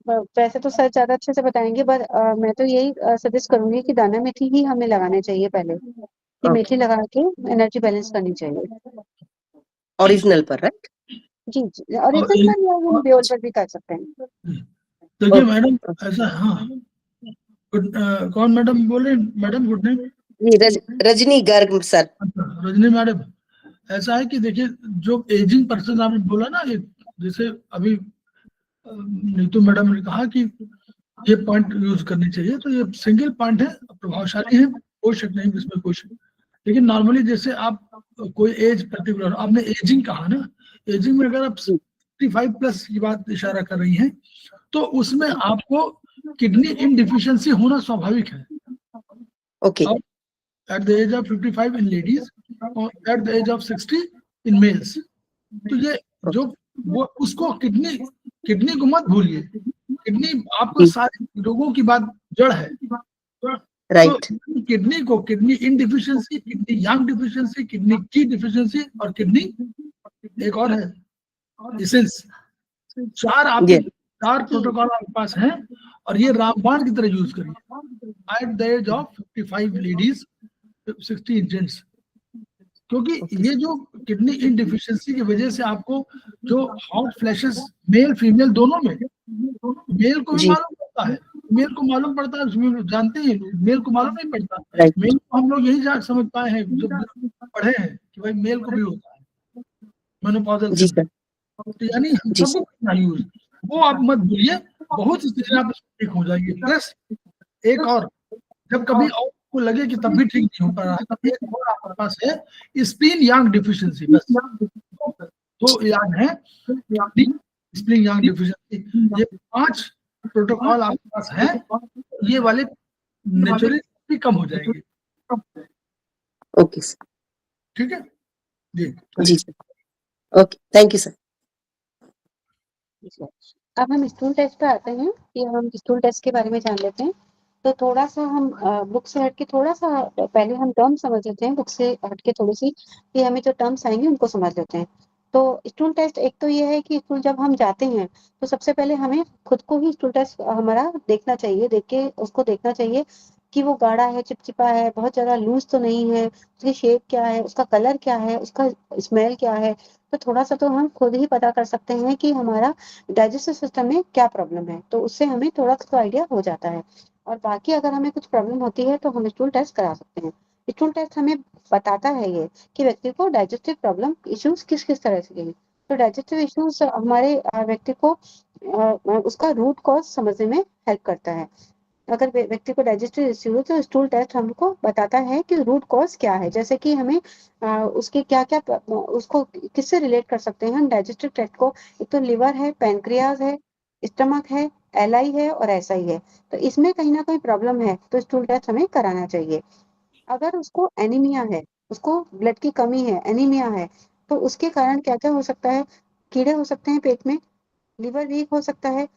वैसे तो सर ज्यादा अच्छे से बताएंगे, पर मैं तो यही सजेस्ट करूंगी कि दाना मेथी ही हमें लगाने चाहिए पहले, कि ओके, मेथी लगा के एनर्जी बैलेंस करनी चाहिए। ओरिजिनल पर, राइट? जी जी, और और इतना पर या हम ब्योल अच्छा, पर भी कर सकते हैं। देखिए ओके मैडम, ओके। ऐसा, हाँ, कौन मैडम बोल रहे हैं? Madam good name. जी, रजनी गर्ग सर। अच्छा, रजनी मैडम, ऐसा है कि देखिए, जो एजिंग पर्सन आपने बोला ना, ये जैसे अभी नीतू मैडम ने कहा कि ये पॉइंट यूज करनी चाहिए, तो ये सिंगल पॉइंट है, प्रभावशाली है, कोई शक नहीं इसमें, कोई शक। लेकिन नॉर्मली जैसे आप कोई एज पर्टिकुलर, आपने एजिंग कहा ना, एजिंग में अगर आप 65+ की बात इशारा कर रही हैं, तो उसमें आपको किडनी इनडिफिशियंसी होना स्वाभाविक है। ओके अब at the age of 55 in ladies और at the age of 60 in males, तो ये जो वो उसको किडनी किडनी को मत भूलिए। किडनी आपको जी, सारे रोगों की बात जड़ है। तो राइट। किडनी को किडनी इनडिफिशियंसी, किडनी यांग डिफिशियंसी, किडनी की डिफिशियंसी और किडनी एक और है एसेंस, जी, चार प्रोटोकॉल आपके पास हैं, और ये रामबाण की तरह यूज करिए at the age of 55 ladies, 60 gents. क्योंकि ओके ये जो किडनी इनडिफिशियंसी की वजह से आपको जो हॉट फ्लैशेस मेल फीमेल दोनों में, मेल को भी जी, मालूम पड़ता है, मेल को मालूम पड़ता है, उसमें जानते हैं, मेल को मालूम नहीं पड़ता। राइट। मेल को हम लोग यही जान समझ पाए हैं जब पढ़े हैं कि भाई मेल को भी होता है मेनोपॉजल जी सिम्टम। सर। तो यानी हम जी सबको सर। करना यूज, वो आप मत भूलिए, बहुत सी चीजें आप ठीक हो जाएगी। प्लस एक और, जब कभी और को लगे कि तब भी ठीक नहीं हो पा रहा है, तो एक और आपके पास है स्प्लीन यांग डिफिशियंसी, बस तो याद है, स्प्लीन यांग डिफिशियंसी, ये 5 प्रोटोकॉल आपके पास है, ये वाले नेचुरली भी कम हो जाएंगे। Okay sir. ठीक है जी, जी चलिए। Sir. Okay, thank you sir. अब हम स्टूल टेस्ट पे आते हैं, कि हम स्टूल टेस्ट के बारे में जान लेते हैं। तो थोड़ा सा हम बुक से हट के थोड़ा सा पहले हम टर्म समझ लेते हैं, बुक से हट के थोड़ी सी, कि हमें जो टर्म्स आएंगे उनको समझ लेते हैं। तो स्टूल टेस्ट एक तो ये है कि स्टूल जब हम जाते हैं, तो सबसे पहले हमें खुद को ही स्टूल टेस्ट हमारा देखना चाहिए, देख के उसको देखना चाहिए कि वो गाढ़ा है, चिपचिपा है, बहुत ज्यादा लूज तो नहीं है, उसकी शेप क्या है, उसका कलर क्या है, उसका स्मेल क्या है। तो थोड़ा सा तो हम खुद ही पता कर सकते हैं कि हमारा डाइजेस्टिव सिस्टम में क्या प्रॉब्लम है, तो उससे हमें थोड़ा सा आइडिया हो जाता है। और बाकी अगर हमें कुछ प्रॉब्लम होती है तो हम स्टूल टेस्ट करा सकते हैं। स्टूल टेस्ट हमें बताता है ये कि व्यक्ति को डाइजेस्टिव प्रॉब्लम इश्यूज किस किस तरह से हैं। तो डाइजेस्टिव इश्यूज हमारे व्यक्ति को उसका रूट कॉज समझने में हेल्प करता है। अगर व्यक्ति को डाइजेस्टिव इश्यू है, तो स्टूल टेस्ट हमको बताता है कि रूट कॉज क्या है, जैसे कि हमें उसके क्या क्या उसको किससे रिलेट कर सकते हैं हम डाइजेस्टिव ट्रैक्ट को। एक तो लिवर है, पैनक्रियाज है, स्टमक है, एलआई है और एसआई है। तो इसमें कहीं ना कहीं प्रॉब्लम है, तो स्टूल टेस्ट हमें कराना चाहिए। अगर उसको एनीमिया है, उसको ब्लड की कमी है, एनीमिया है, तो उसके कारण क्या क्या हो सकता है। कीड़े हो सकते हैं पेट में, लिवर वीक हो सकता है,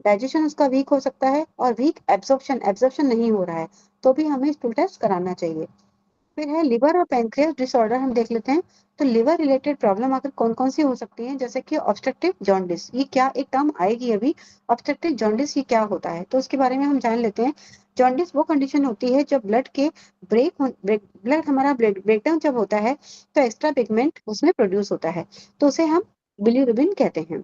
डाइजेशन उसका वीक हो सकता है, और वीक एब्जॉर्प्शन एब्जॉर्प्शन नहीं हो रहा है, तो भी हमें स्टूल टेस्ट कराना चाहिए। फिर है लिवर और पैंक्रियास डिसऑर्डर, हम देख लेते हैं। तो लिवर रिलेटेड प्रॉब्लम अगर कौन कौन सी हो सकती है, जैसे कि ऑब्स्ट्रक्टिव जॉन्डिस, ये क्या एक टर्म आएगी अभी, ऑब्स्ट्रक्टिव जॉन्डिस ये क्या होता है, तो उसके बारे में हम जान लेते हैं। जॉन्डिस वो कंडीशन होती है जब ब्लड के ब्लड हमारा ब्लड ब्रेकडाउन जब होता है, तो एक्स्ट्रा पिगमेंट उसमें प्रोड्यूस होता है, तो उसे हम बिलीरुबिन कहते हैं।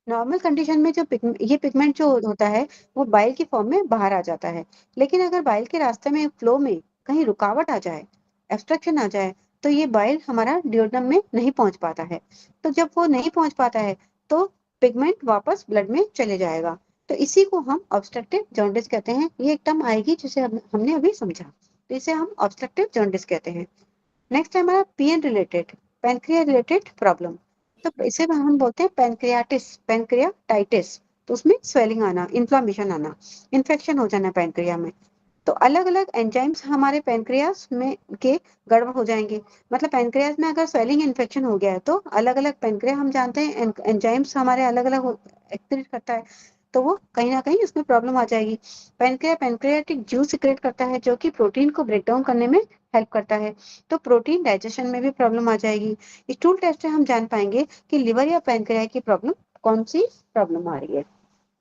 नॉर्मल कंडीशन में जो ये पिगमेंट जो होता है, वो बाइल की फॉर्म में बाहर आ जाता है। लेकिन अगर बाइल के रास्ते में फ्लो में कहीं रुकावट आ जाए, ऑब्स्ट्रक्शन आ जाए, तो ये बाइल हमारा ड्यूोडेनम में नहीं पहुंच पाता है। तो जब वो नहीं पहुंच पाता है, तो पिगमेंट वापस ब्लड में चले जाएगा। तो इसी को हम ऑब्स्ट्रक्टिव जॉन्डिस कहते हैं। ये एक टर्म आएगी जिसे हमने अभी समझा, तो इसे हम ऑब्स्ट्रक्टिव जॉन्डिस कहते हैं। नेक्स्ट है हमारा PN related, pancreas related problem. तो इसे हम बोलते हैं पैनक्रियाटाइटिस। तो उसमें स्वेलिंग आना, इन्फ्लामेशन आना, इन्फेक्शन हो जाना पैनक्रिया में। तो अलग अलग एंजाइम्स हमारे पैनक्रियास में के गड़बड़ हो जाएंगे। मतलब पैनक्रियास में अगर स्वेलिंग इन्फेक्शन हो गया है तो अलग अलग पैनक्रिया हम जानते हैं एंजाइम्स हमारे अलग अलग एक्टिवेट करता है, तो वो कहीं ना कहीं उसमें प्रॉब्लम आ जाएगी। पैनक्रिया पैनक्रियाटिक जूस सिक्रेट करता है जो कि प्रोटीन को ब्रेक डाउन करने में हेल्प करता है, तो प्रोटीन डाइजेशन में भी प्रॉब्लम आ जाएगी। स्टूल टेस्ट से हम जान पाएंगे कि लिवर या पैनक्रिया की प्रॉब्लम कौन सी प्रॉब्लम आ रही है।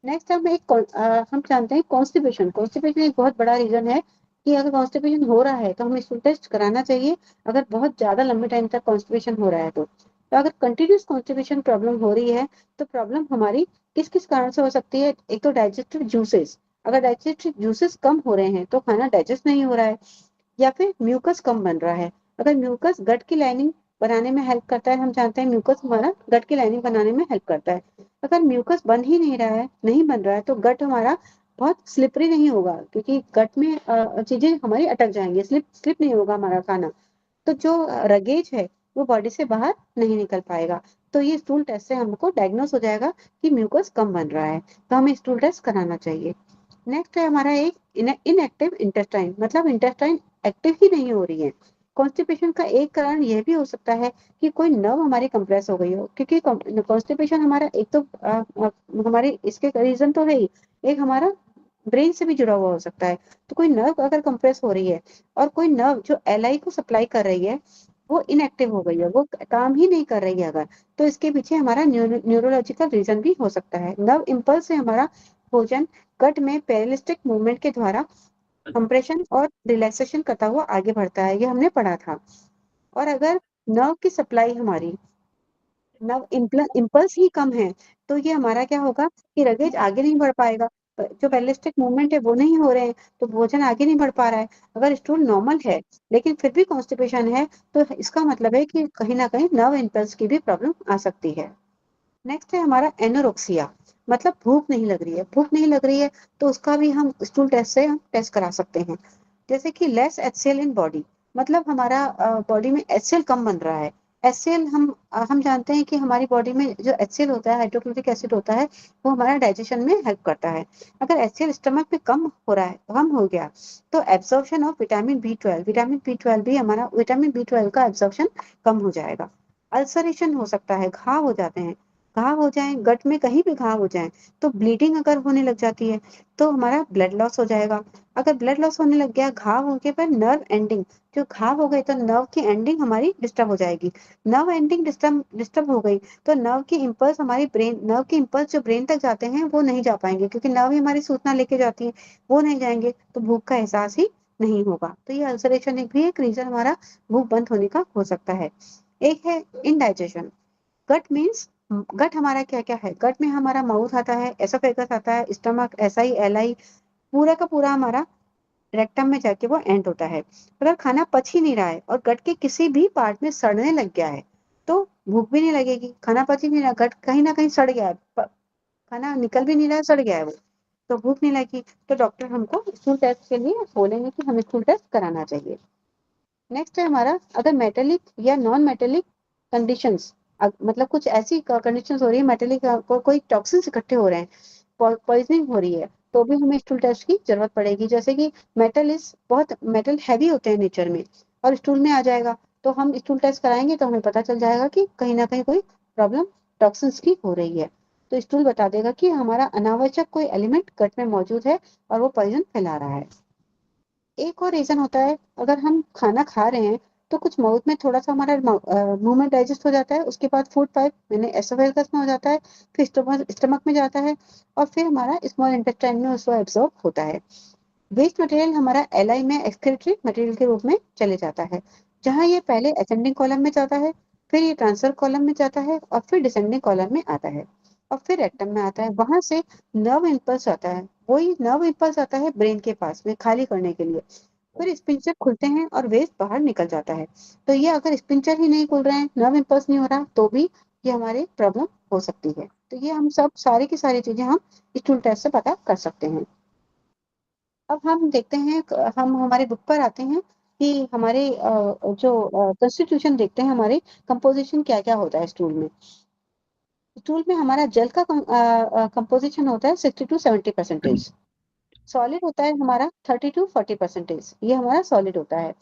नेक्स्ट हम जानते हैं कॉन्स्टिपेशन। कॉन्स्टिपेशन एक बहुत बड़ा रीजन है कि अगर कॉन्स्टिपेशन हो रहा है तो हमें स्टूल टेस्ट कराना चाहिए, अगर बहुत ज्यादा लंबे टाइम तक कॉन्स्टिपेशन हो रहा है तो अगर कंटिन्यूस कॉन्स्टिपेशन प्रॉब्लम हो रही है तो प्रॉब्लम हमारी किस किस कारण से हो सकती है। एक तो डाइजेस्टिव जूसेस, अगर डाइजेस्टिव जूसेस कम हो रहे हैं तो खाना डाइजेस्ट नहीं हो रहा है, या फिर म्यूकस कम बन रहा है। अगर म्यूकस गट की लाइनिंग बनाने में हेल्प करता है, हम जानते हैं म्यूकस हमारा गट की लाइनिंग बनाने में हेल्प करता है, अगर म्यूकस बन ही नहीं रहा है, नहीं बन रहा है, तो गट हमारा बहुत स्लिपरी नहीं होगा, क्योंकि गट में चीजें हमारी अटक जाएंगी, स्लिप स्लिप नहीं होगा हमारा खाना, तो जो रगेज है वो बॉडी से बाहर नहीं निकल पाएगा। तो ये स्टूल टेस्ट से हमको डायग्नोस हो जाएगा कि म्यूकस कम बन रहा है, तो हमें स्टूल टेस्ट कराना चाहिए। नेक्स्ट है हमारा एक इनएक्टिव इंटेस्टाइन, मतलब इंटेस्टाइन एक्टिव ही नहीं हो रही है। कॉन्स्टिपेशन का एक कारण यह भी हो सकता है कि कोई नर्व हमारी कंप्रेस हो गई हो, क्योंकि कॉन्स्टिपेशन हमारा एक तो हमारे इसके रीजन तो है ही, एक हमारा ब्रेन से भी जुड़ा हुआ हो सकता है। तो कोई नर्व अगर कंप्रेस हो रही है और कोई नर्व जो एलआई को सप्लाई कर रही है वो इनएक्टिव हो गई है, वो काम ही नहीं कर रही है अगर, तो इसके पीछे हमारा न्यूरोलॉजिकल रीजन भी हो सकता है। नर्व इम्पल्स से हमारा भोजन गट में पेरिस्टिक मूवमेंट के द्वारा कंप्रेशन और रिलैक्सेशन करता हुआ आगे बढ़ता है, ये हमने पढ़ा था। और अगर नर्व की सप्लाई हमारी नर्व इम्पल्स ही कम है तो ये हमारा क्या होगा कि रगेज आगे नहीं बढ़ पाएगा, जो पेरिस्टिक मूवमेंट है वो नहीं हो रहे हैं, तो भोजन आगे नहीं बढ़ पा रहा है। अगर स्टूल नॉर्मल है लेकिन फिर भी कॉन्स्टिपेशन है तो इसका मतलब है कि कहीं ना कहीं नर्व इम्पल्स की भी प्रॉब्लम आ सकती है। नेक्स्ट है हमारा एनोरेक्सिया, मतलब भूख नहीं लग रही है। भूख नहीं लग रही है तो उसका भी हम स्टूल टेस्ट से हम टेस्ट करा सकते हैं। जैसे कि लेस एचसीएल इन बॉडी, मतलब हमारा बॉडी में एचसीएल कम बन रहा है। एचसीएल हम जानते हैं कि हमारी बॉडी में जो एचसीएल होता है, हाइड्रोक्लोरिक एसिड होता है, वो हमारा डाइजेशन में हेल्प करता है। अगर एचसीएल स्टमक में कम हो रहा है, कम हो गया, तो absorption of vitamin B twelve भी हमारा विटामिन बी 12 का एब्जॉर्प्शन कम हो जाएगा। अल्सरेशन हो सकता है, घाव हो जाते हैं, घाव हो जाए गट में, कहीं भी घाव हो जाए तो ब्लीडिंग अगर होने लग जाती है तो हमारा ब्लड लॉस हो जाएगा। अगर ब्लड लॉस होने लग गया घाव होने पर, नर्व एंडिंग, जो घाव हो गई तो नर्व की एंडिंग हमारी डिस्टर्ब हो जाएगी। नर्व एंडिंग डिस्टर्ब हो गई तो नर्व की इम्पल्स हमारी ब्रेन, नर्व की इम्पल्स जो ब्रेन तक जाते हैं वो नहीं जा पाएंगे, क्योंकि नर्व ही हमारी सूचना लेके जाती है, वो नहीं जाएंगे तो भूख का एहसास ही नहीं होगा। तो ये अल्सरेशन एक भी एक रीजन हमारा भूख बंद होने का हो सकता है। एक है इनडाइजेशन। गट मीन्स गट हमारा क्या क्या है, गट में हमारा माउथ आता है, एसोफेगस आता है, स्टमक, एसआई, एलआई, पूरा का पूरा हमारा रेक्टम में जाके वो एंड होता है। अगर खाना पच ही नहीं रहा है और गट के किसी भी पार्ट में सड़ने लग गया है तो भूख भी नहीं लगेगी। खाना पच ही नहीं रहा, गट कहीं ना कहीं सड़ गया है, खाना निकल भी नहीं रहा है, सड़ गया है वो, तो भूख नहीं लगी, तो डॉक्टर हमको स्टूल टेस्ट के लिए बोलेंगे कि हमें स्टूल टेस्ट कराना चाहिए। नेक्स्ट है हमारा, अगर मेटेलिक या नॉन मेटेलिक कंडीशंस, मतलब कुछ ऐसी कंडीशंस हो रही है, मेटेलिक कोई टॉक्सिन्स इकट्ठे हो रहे हैं, पॉइजनिंग हो रही है, तो भी हमें स्टूल टेस्ट की जरूरत पड़ेगी। जैसे कि मेटल हैवी होते हैं नेचर में और स्टूल में आ जाएगा, तो हम स्टूल टेस्ट कराएंगे तो हमें पता चल जाएगा कि कहीं ना कहीं कोई प्रॉब्लम टॉक्सिन्स की हो रही है, तो स्टूल बता देगा कि हमारा अनावश्यक कोई एलिमेंट गट में मौजूद है और वो पॉइजन फैला रहा है। एक और रीजन होता है, अगर हम खाना खा रहे हैं तो कुछ माउथ में थोड़ा सा हमारा मूवमेंट डाइजेस्ट हो जाता है, उसके बाद फूड पाइप मैंने एसोफेगस में हो जाता है, फिर स्टमक में जाता है और फिर हमारा स्मॉल इंटेस्टाइन में उसको एब्जॉर्ब होता है। वेस्ट मटेरियल हमारा एलआई में एक्सक्रीटरी मटेरियल के रूप में चले जाता है, जहाँ ये पहले असेंडिंग कॉलम में जाता है, फिर ये ट्रांसफर कॉलम में जाता है और फिर डिसेंडिंग कॉलम में आता है और फिर रेक्टम में आता है। वहां से नर्व इम्पल्स आता है, वही नर्व इम्पल्स आता है ब्रेन के पास में खाली करने के लिए, फिर स्पिंचर खुलते हैं और वेस्ट बाहर निकल जाता है। तो ये अगर स्पिंचर ही नहीं खुल रहे हैं, नर्व इम्पल्स नहीं हो रहा, तो भी ये हमारे प्रॉब्लम हो सकती है। तो ये हम सब सारी की सारी चीजें हम स्टूल टेस्ट से पता कर सकते हैं। अब हम देखते हैं, हम हमारे बुक पर आते हैं कि हमारे जो कंस्टिट्यूशन देखते हैं, हमारे कंपोजिशन क्या क्या होता है स्टूल में। स्टूल में हमारा जल का कंपोजिशन होता है 60 to 70%। सॉलिड होता है हमारा 30 to 40%, ये हमारा सॉलिड होता है।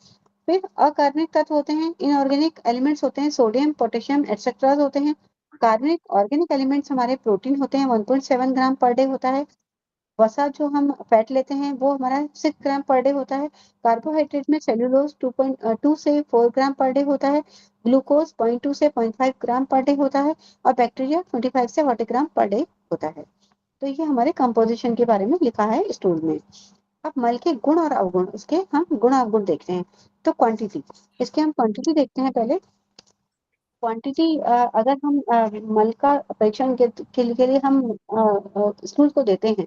फिर अकार्बनिक तत्व होते हैं, इनऑर्गेनिक एलिमेंट्स होते हैं, सोडियम पोटेशियम एटसेट्रा होते हैं। कार्बनिक ऑर्गेनिक एलिमेंट्स हमारे प्रोटीन होते हैं, 1.7 ग्राम पर डे होता है। वसा जो हम फैट लेते हैं वो हमारा 6 ग्राम पर डे होता है। कार्बोहाइड्रेट में सेल्यूलोज 2.2 से 4 ग्राम पर डे होता है। ग्लूकोज 0.2 से 0.5 ग्राम पर डे होता है। और बैक्टीरिया 25 से 40 ग्राम पर डे होता है। तो ये हमारे कंपोजिशन के बारे में लिखा है स्टूल में। अब मल के गुण और अवगुण, इसके हम गुण अवगुण देखते हैं। तो क्वांटिटी, इसके हम क्वांटिटी देखते हैं पहले। क्वांटिटी, अगर हम मल का परीक्षण के लिए हम स्टूल को देते हैं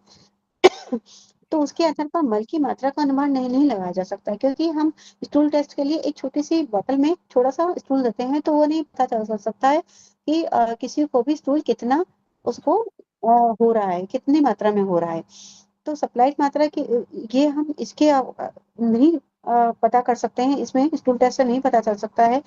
तो उसके आधार पर मल की मात्रा का अनुमान नहीं लगाया जा सकता, क्योंकि हम स्टूल टेस्ट के लिए एक छोटी सी बोतल में थोड़ा सा स्टूल देते हैं, तो वो नहीं पता चल सकता है कि किसी को भी स्टूल कितना उसको हो रहा है, कितनी मात्रा में हो रहा है। तो सप्लाइड मात्रा की ये हम इसके नहीं पता कर सकते हैं, इसमें स्टूल टेस्ट से नहीं पता चल सकता है।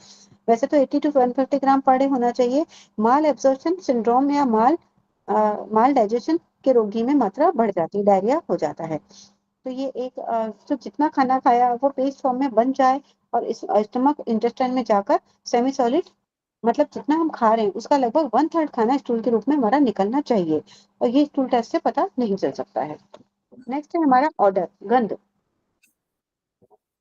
वैसे तो 80 to 150 ग्राम पर डे होना चाहिए। माल एब्जॉर्प्शन सिंड्रोम या माल डाइजेशन के रोगी में मात्रा बढ़ जाती है, डायरिया हो जाता है। तो ये एक तो जितना खाना खाया वो पेस्ट फॉर्म में बन जाए और इस स्टमक इंटेस्टाइन में जाकर सेमी सॉलिड, मतलब जितना हम खा रहे हैं उसका लगभग 1/3 खाना स्टूल के रूप में हमारा निकलना चाहिए, और ये स्टूल टेस्ट से पता नहीं चल सकता है। नेक्स्ट है हमारा ऑर्डर, गंध।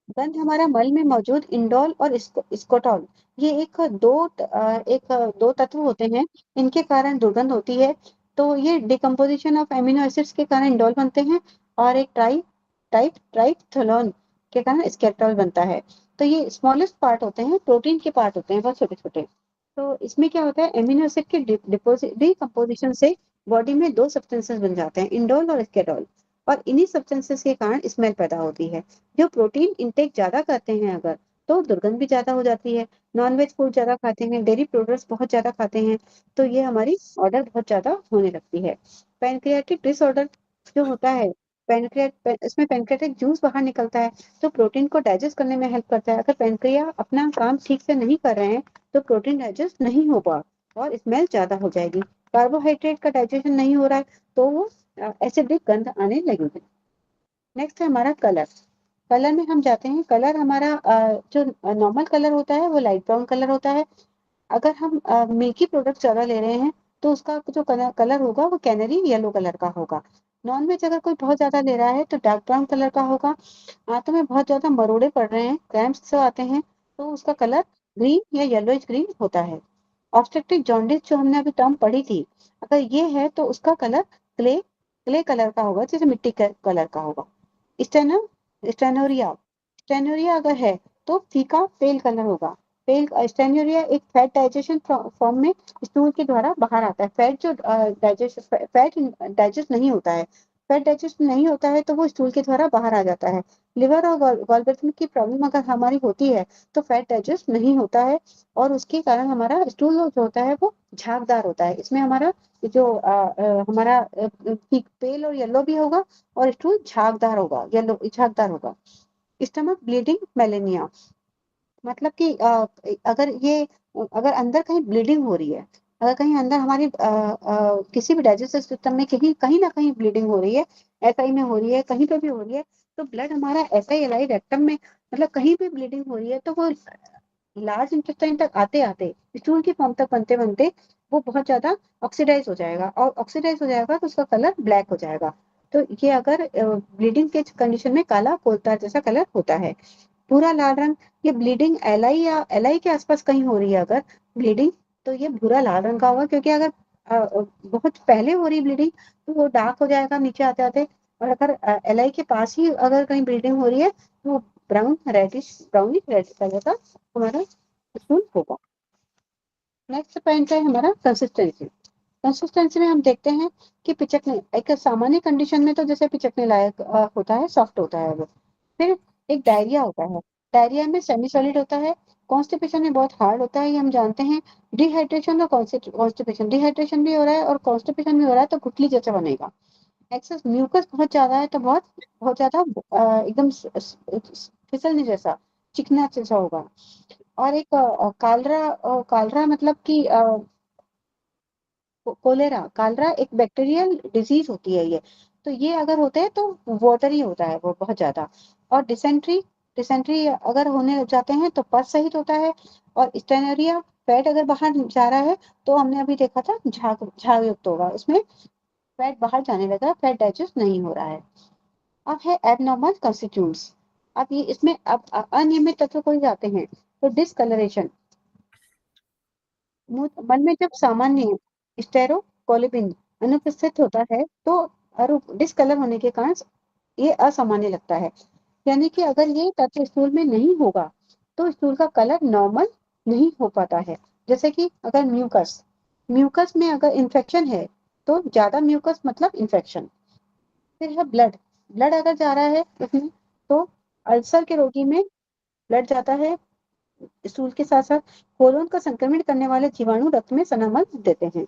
गंध हमारा मल में मौजूद इंडोल और स्कोटॉल, ये दो तत्व होते हैं, इनके कारण दुर्गंध होती है। तो ये डिकम्पोजिशन ऑफ एमिनो एसिड्स के कारण इंडोल बनते हैं, और एक ट्राइथोलोन के कारण स्केटॉल बनता है। तो ये स्मॉलेस्ट पार्ट होते हैं, प्रोटीन के पार्ट होते हैं, बहुत छोटे छोटे। तो इसमें क्या होता है, एमिनो एसिड के डिकम्पोजिशन से बॉडी में दो सब्सटेंसेस बन जाते हैं, इंडोल और स्केटॉल। और इन्हीं सब्सटेंसेस के कारण स्मेल पैदा होती है। जो प्रोटीन इंटेक ज्यादा करते हैं अगर, तो दुर्गंध भी ज्यादा हो जाती है। नॉनवेज फूड ज्यादा खाते हैं, डेयरी प्रोडक्ट्स बहुत ज्यादा खाते हैं, तो ये हमारी ऑर्डर बहुत ज्यादा होने लगती है। पैनक्रियाटिक डिसऑर्डर जो होता है, इसमें पैनक्रियाटिक जूस बाहर निकलता है, तो प्रोटीन को डाइजेस्ट करने में हेल्प करता है। अगर पैनक्रिया अपना काम ठीक से नहीं कर रहे हैं तो प्रोटीन डाइजेस्ट नहीं होगा और स्मेल ज्यादा हो जाएगी। कार्बोहाइड्रेट का डाइजेशन नहीं हो रहा है तो वो एसिडिक गंध आने लगेगी। नेक्स्ट है हमारा कलर। कलर में हम जाते हैं, कलर हमारा जो नॉर्मल कलर होता है वो लाइट ब्राउन कलर होता है। अगर हम मिल्की प्रोडक्ट ज्यादा ले रहे हैं तो उसका जो कलर होगा वो कैनरी येलो कलर का होगा। नॉन वेज अगर कोई बहुत ज्यादा ले रहा है तो डार्क ब्राउन कलर का होगा। आंतों में बहुत ज्यादा मरोड़े पड़ रहे हैं, क्रैम्प्स आते हैं, तो उसका कलर ग्रीन या येलोइश ग्रीन होता है। ऑब्स्ट्रक्टिव जॉन्डिस जो हमने अभी टर्म पढ़ी थी, अगर ये है तो उसका कलर क्ले कलर का होगा, जैसे मिट्टी का कलर का होगा। स्टेनो स्टेनोरिया स्टेनोरिया अगर है तो फीका पेल कलर होगा। पेल स्टेनोरिया एक फैट डाइजेशन फॉर्म में स्टूल के द्वारा बाहर आता है। फैट डाइजेस्ट नहीं होता है, फैट डाइजेस्ट नहीं होता है तो वो स्टूल के द्वारा बाहर आ जाता है। लिवर और गॉलब्लैडर की प्रॉब्लम अगर हमारी होती है तो फैट डाइजेस्ट नहीं होता है, और उसके कारण हमारा स्टूल जो होता है वो झागदार होता है। इसमें हमारा जो हमारा पेल और येलो भी होगा, और स्टूल झागदार होगा, येलो झागदार होगा। स्टमक ब्लीडिंग मेलेनिया, मतलब कि अगर अंदर कहीं ब्लीडिंग हो रही है, अगर कहीं अंदर हमारी किसी भी डाइजेस्टिव सिस्टम में कहीं कहीं ना कहीं ब्लीडिंग हो रही है, एसआई में हो रही है, कहीं पे भी हो रही है, तो ब्लड हमारा एसआई एलआई रेक्टम में, मतलब कहीं भी ब्लीडिंग हो रही है तो वो लार्ज इंटेस्टाइन तक आते आते स्टूल की फॉर्म तक बनते बनते वो बहुत ज्यादा ऑक्सीडाइज हो जाएगा, और ऑक्सीडाइज हो जाएगा तो उसका कलर ब्लैक हो जाएगा। तो ये अगर ब्लीडिंग के कंडीशन में काला कोलतार जैसा कलर होता है। भूरा लाल रंग, ये ब्लीडिंग एलआई या एलआई के आसपास कहीं हो रही है अगर ब्लीडिंग, तो ये भूरा लाल रंग का होगा, क्योंकि अगर बहुत पहले हो रही ब्लीडिंग तो वो डार्क हो जाएगा नीचे आते आते। और अगर एलआई के पास ही अगर कहीं ब्लीडिंग हो रही है तो वो ब्राउनिश रेड कलर का हमारा स्टूल होगा। नेक्स्ट पॉइंट है हमारा कंसिस्टेंसी। कंसिस्टेंसी में हम देखते हैं कि पिचकने, एक सामान्य कंडीशन में तो जैसे पिचकने लायक होता है, सॉफ्ट होता है वो। फिर एक डायरिया होता है, डायरिया में सेमी सॉलिड होता है। कॉन्स्टिपेशन में बहुत हार्ड होता है, ये हम जानते हैं। डिहाइड्रेशन और कॉन्स्टिपेशन, डिहाइड्रेशन भी हो रहा है और कॉन्स्टिपेशन भी हो रहा है तो गुठली जैसा बनेगा। एक्सेस म्यूकस बहुत ज्यादा है तो बहुत बहुत ज्यादा एकदम फिसलने जैसा, चिकना जैसा होगा। और एक कालरा मतलब कि कोलेरा, कालरा एक बैक्टीरियल डिजीज होती है ये। तो ये अगर होते हैं तो वाटरी होता है वो बहुत ज्यादा। और डिसेंट्री अगर होने लग जाते हैं तो पस सहित होता है। और स्टेनोरिया, फैट अगर बाहर जा रहा है तो हमने अभी देखा था झाग झाग युक्त होगा, उसमें फैट बाहर जाने लगा, फैट डाइजेस्ट नहीं हो रहा है। अब है एबनॉर्मल कॉन्स्टिट्यूट्स। अब ये इसमें अब अनियमित तत्व कोई जाते हैं तो डिसकलरेशन, मन में जब सामान्य स्टेरोकोलिबिन अनुपस्थित होता है तो डिसकलर होने के कारण ये असामान्य लगता है। यानी कि अगर ये तत्व स्टूल में नहीं होगा तो स्टूल का कलर नॉर्मल नहीं हो पाता है। जैसे कि अगर म्यूकस म्यूकस में अगर इन्फेक्शन है तो ज्यादा म्यूकस मतलब इन्फेक्शन। फिर है ब्लड, ब्लड अगर जा रहा है उसमें तो अल्सर के रोगी में ब्लड जाता है स्टूल के साथ साथ। कोलोन का संक्रमण करने वाले जीवाणु रक्त में सनामल देते हैं।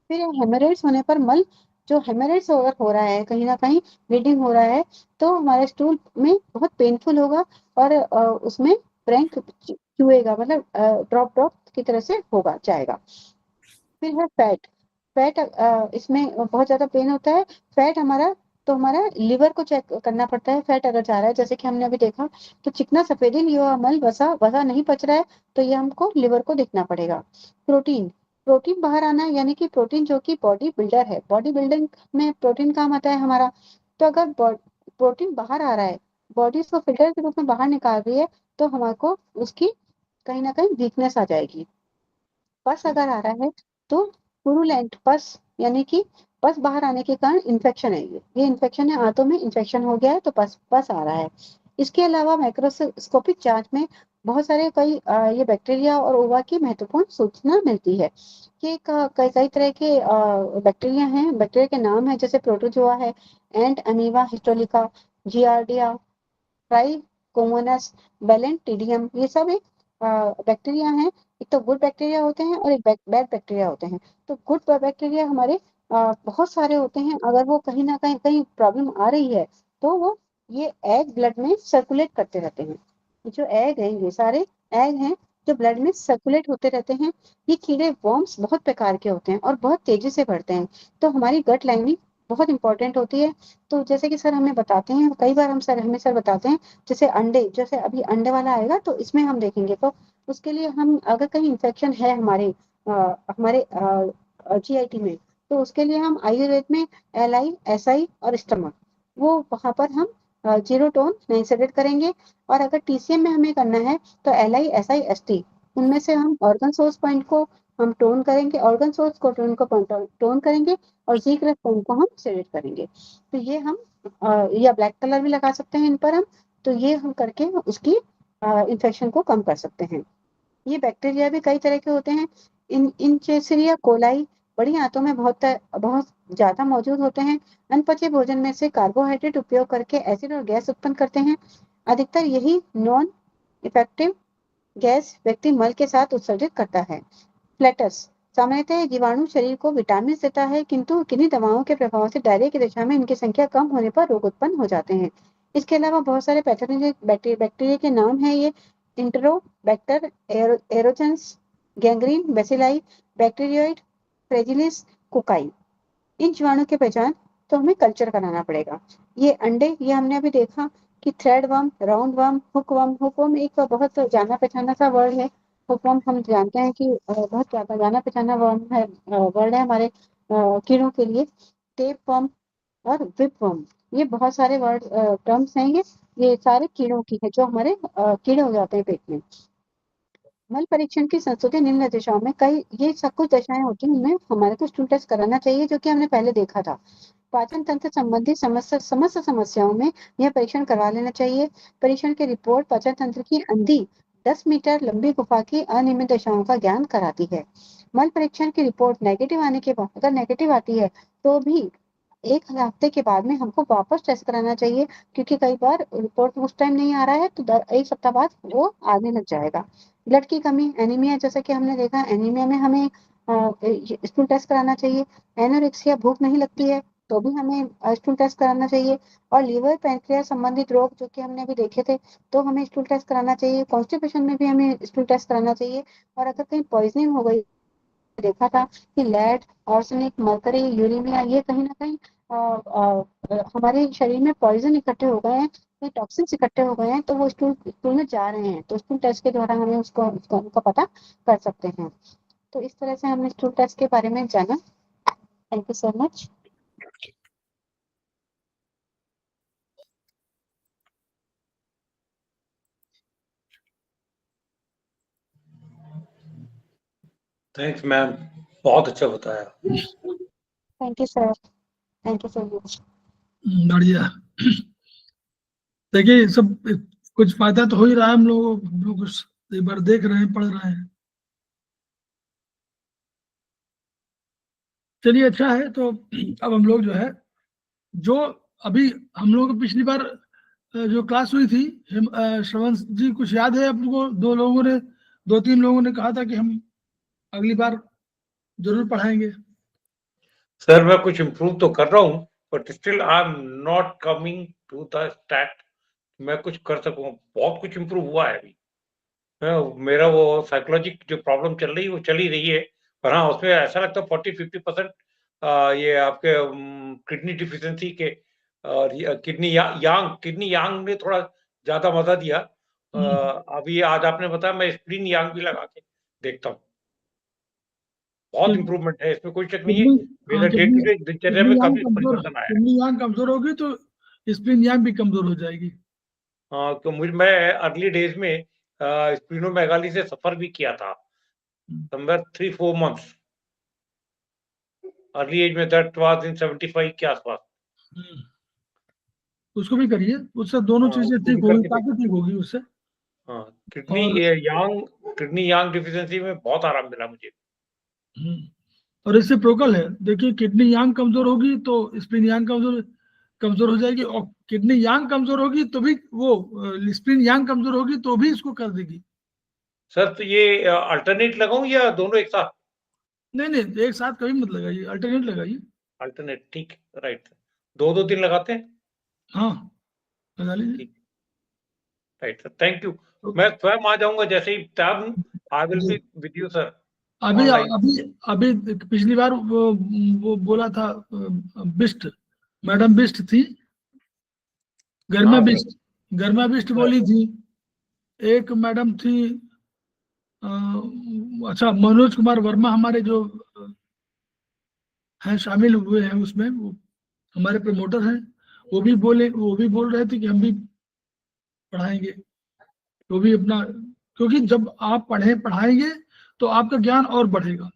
फिर हेमरेज होने पर मल, जो हेमरेज अगर हो रहा है कहीं ना कहीं ब्लीडिंग हो रहा है तो हमारे स्टूल में बहुत पेनफुल होगा और उसमें ब्रैंक चुएगा, मतलब ड्रॉप ड्रॉप की तरह से होगा जाएगा। फिर है फैट, फैट इसमें बहुत ज्यादा पेन होता है। फैट हमारा, तो हमारा लिवर को चेक करना पड़ता है फैट अगर जा रहा है। जैसे कि हमने अभी देखा तो चिकना सफेदी लिया मल वसा वसा नहीं पच रहा है तो ये हमको लिवर को देखना पड़ेगा। प्रोटीन, प्रोटीन बाहर आना है, यानी कि प्रोटीन जो कि बॉडी बिल्डर है, बॉडी बिल्डिंग में प्रोटीन काम आता है हमारा। तो अगर प्रोटीन बाहर आ रहा है, बॉडी उसको फिल्टर के रूप में बाहर निकाल रही है तो हमारे को उसकी कहीं ना कहीं वीकनेस आ जाएगी। पस अगर आ रहा है तो पुरुलेंट पस, यानी कि पस बाहर आने के कारण इन्फेक्शन है, ये इन्फेक्शन है, आंतों में इन्फेक्शन हो गया है तो पस पस आ रहा है। इसके अलावा माइक्रोस्कोपिक जांच में बहुत सारे कई ये बैक्टीरिया और ओवा की महत्वपूर्ण सूचना मिलती है कि कई कई तरह के बैक्टीरिया हैं। बैक्टीरिया के नाम है जैसे प्रोटोजोआ है, एंट अमीबा हिस्टोलिका, जियार्डिया, ट्राइकोमोनास, बेलेंटिडियम, ये सब एक बैक्टीरिया हैं। एक तो गुड बैक्टीरिया होते हैं और एक बैड बैक्टीरिया होते हैं। तो गुड बैक्टीरिया हमारे बहुत सारे होते हैं, अगर वो कहीं ना कहीं कहीं प्रॉब्लम आ रही है तो वो ये एग ब्लड में सर्कुलेट करते रहते हैं। ये जो एग है, ये सारे एग हैं जो ब्लड में सर्कुलेट होते रहते हैं। ये कीड़े वर्म्स बहुत प्रकार के होते हैं और बहुत तेजी से बढ़ते हैं। तो हमारी गट लाइनिंग बहुत इंपॉर्टेंट होती है। तो जैसे कि सर हमें बताते हैं, कई बार हमें सर बताते हैं, जैसे अंडे, जैसे अभी अंडे वाला आएगा तो इसमें हम देखेंगे तो उसके लिए हम अगर कहीं इन्फेक्शन है हमारे जीआईटी में तो उसके लिए हम आयुर्वेद में LI SI और स्टमक, वो वहां पर हम जीरो टोन नहीं सेलेक्ट करेंगे। और अगर TCM में हमें करना है तो LI SI ST, उनमें से हम ऑर्गन सोर्स पॉइंट को हम टोन करेंगे, ऑर्गन सोर्स को टोन करेंगे और जीग्रस पॉइंट को हम सेलेक्ट करेंगे। तो ये हम या ब्लैक कलर भी लगा सकते हैं इन पर हम। तो ये हम करके उसकी इन्फेक्शन को कम कर सकते हैं। ये बैक्टीरिया भी कई तरह के होते हैं। इनचेसरिया कोलाई बड़ी आंतों में बहुत बहुत ज्यादा मौजूद होते हैं। अनपचे भोजन में से कार्बोहाइड्रेट उपयोग करके एसिड और गैस उत्पन्न करते हैं। अधिकतर यही नॉन इफेक्टिव गैस व्यक्ति मल के साथ उत्सर्जित करता है। फ्लेटस, सामान्यतः ये जीवाणु शरीर को विटामिन देता है किंतु किन्हीं दवाओं के प्रभाव से डायरिया की दशा में इनकी संख्या कम होने पर रोग उत्पन्न हो जाते हैं। इसके अलावा बहुत सारे पैथोजेनिक बैक्टीरिया के नाम है ये: इंटरोबैक्टर, एरोजेंस, गैंग्रीन, बेसिलाई, बैक्टीरियोइड, फ्रेजिलिस, कोकाई। इन जीवाणु की पहचान तो हमें कल्चर कराना पड़ेगा। ये अंडे, ये हमने अभी देखा कि thread worm, round worm, hook worm. Hook worm एक बहुत जाना पहचाना सा वर्ड है। हुक वर्म हम जानते हैं कि बहुत ज्यादा जाना पहचाना वर्म है, वर्ड है हमारे कीड़ों के लिए। टेप वर्म और विप वर्म, ये बहुत सारे वर्ड टर्म्स हैं। ये सारे कीड़ों की है जो हमारे कीड़े हो जाते हैं पेट में। मल परीक्षण की संस्तुति निम्न दशाओं में कई, ये सब कुछ दशाएं होती हैं उनमें हमारे को स्टूल टेस्ट कराना चाहिए जो कि हमने पहले देखा था। पाचन तंत्र संबंधी समस्त समस्याओं में यह परीक्षण करवा लेना चाहिए। परीक्षण की रिपोर्ट पाचन तंत्र की अंधी 10 मीटर लंबी गुफा की अनियमित दशाओं का ज्ञान कराती है। मल परीक्षण की रिपोर्ट नेगेटिव आने के बाद, अगर नेगेटिव आती है तो भी एक हफ्ते के बाद में हमको वापस टेस्ट कराना चाहिए, क्योंकि कई बार रिपोर्ट उस टाइम नहीं आ रहा है तो एक सप्ताह बाद वो आने लग जाएगा। ब्लड की कमी, एनीमिया, जैसा कि हमने देखा एनीमिया में हमें स्टूल टेस्ट कराना चाहिए। एनोरेक्सिया, भूख नहीं लगती है तो भी हमें स्टूल टेस्ट कराना चाहिए। और लीवर पैंक्रियास संबंधित रोग जो कि हमने अभी देखे थे तो हमें स्टूल टेस्ट कराना चाहिए। कॉन्स्टिपेशन में भी हमें स्टूल टेस्ट कराना चाहिए। और अगर कहीं पॉइजनिंग हो गई, देखा था कि लेड, आर्सेनिक, मरकरी, यूरेनिया, ये कहीं ना कहीं हमारे शरीर में पॉइजन इकट्ठे हो गए हैं, कोई टॉक्सिन्स इकट्ठे हो गए हैं, तो वो स्टूल में जा रहे हैं, तो स्टूल टेस्ट के द्वारा हमें उनका पता कर सकते हैं। तो इस तरह से हमने स्टूल टेस्ट के बारे में जाना। Thank you so much. Thanks ma'am, बहुत अच्छा बताया। Thank you sir, thank you so much. बढ़िया। देखिए सब कुछ फायदा तो हो ही रहा है, हम लोग एक बार देख रहे हैं, पढ़ रहे हैं। चलिए अच्छा है। तो अब हम लोग जो है, जो अभी हम लोग को पिछली बार जो क्लास हुई थी, श्रवण जी कुछ याद है आपको? दो तीन लोगों ने कहा था कि हम अगली बार जरूर पढ़ाएंगे। सर मैं कुछ इम्प्रूव तो कर रहा हूँ, but still I am not coming to the stat मैं कुछ कर सकूँ। बहुत कुछ इम्प्रूव हुआ है अभी। मेरा वो साइकोलॉजिक जो प्रॉब्लम चल रही है वो चल ही रही है, पर हाँ उसमें ऐसा लगता है 40-50% ये आपके किडनी डिफिशिएंसी के और किडनी यांग ने थोड़ा ज्यादा मजा दिया। अभी आज आपने बताया, मैं स्प्लिन यांग भी लगा के देखता हूँ। बहुत इम्प्रूवमेंट है, इसमें कोई शक नहीं है। मेरा डे टू डे दिनचर्या में काफी परिवर्तन आया है। किडनी यांग कमजोर होगी तो स्प्लिन यांग भी कमजोर हो जाएगी। हाँ, तो मैं अर्ली डेज में स्प्लिनोमेगाली से सफर भी किया था, समवेयर 3-4 months अर्ली एज में, दैट वाज इन 75 के आसपास। उसको भी करिए, उससे दोनों चीजें ठीक होगी, काफी ठीक होगी उससे। हाँ, किडनी यांग डिफिशिएंसी में बहुत आराम मिला मुझे। और इससे प्रोकल है, देखिए किडनी यांग कमजोर होगी तो स्प्लिन यांग कमजोर हो जाएगी, और किडनी यांग कमजोर होगी तो भी वो स्प्लिन यांग कमजोर होगी तो भी इसको कर देगी। सर तो ये अल्टरनेट लगाऊं या दोनों एक साथ? नहीं, एक साथ कभी मत लगाइए, अल्टरनेट लगाइए। अल्टरनेट, ठीक, राइट। 2-2 दिन लगाते हैं। हाँ, लगा लीजिए। ठीक, राइट सर, थैंक यू। मैं स्वयं आ जाऊंगा जैसे ही time, I will be with you sir. अभी ऑनलाइन। अभी पिछली बार वो बोला था, बिस्ट मैडम बिस्ट थी, गर्मा बिस्ट बोली थी। एक मैडम थी, अच्छा मनोज कुमार वर्मा हमारे जो हैं शामिल हुए हैं उसमें, वो हमारे प्रमोटर हैं, वो भी बोल रहे थे कि हम भी पढ़ाएंगे। वो भी अपना, क्योंकि जब आप पढ़ाएंगे तो आपका ज्ञान और बढ़ेगा।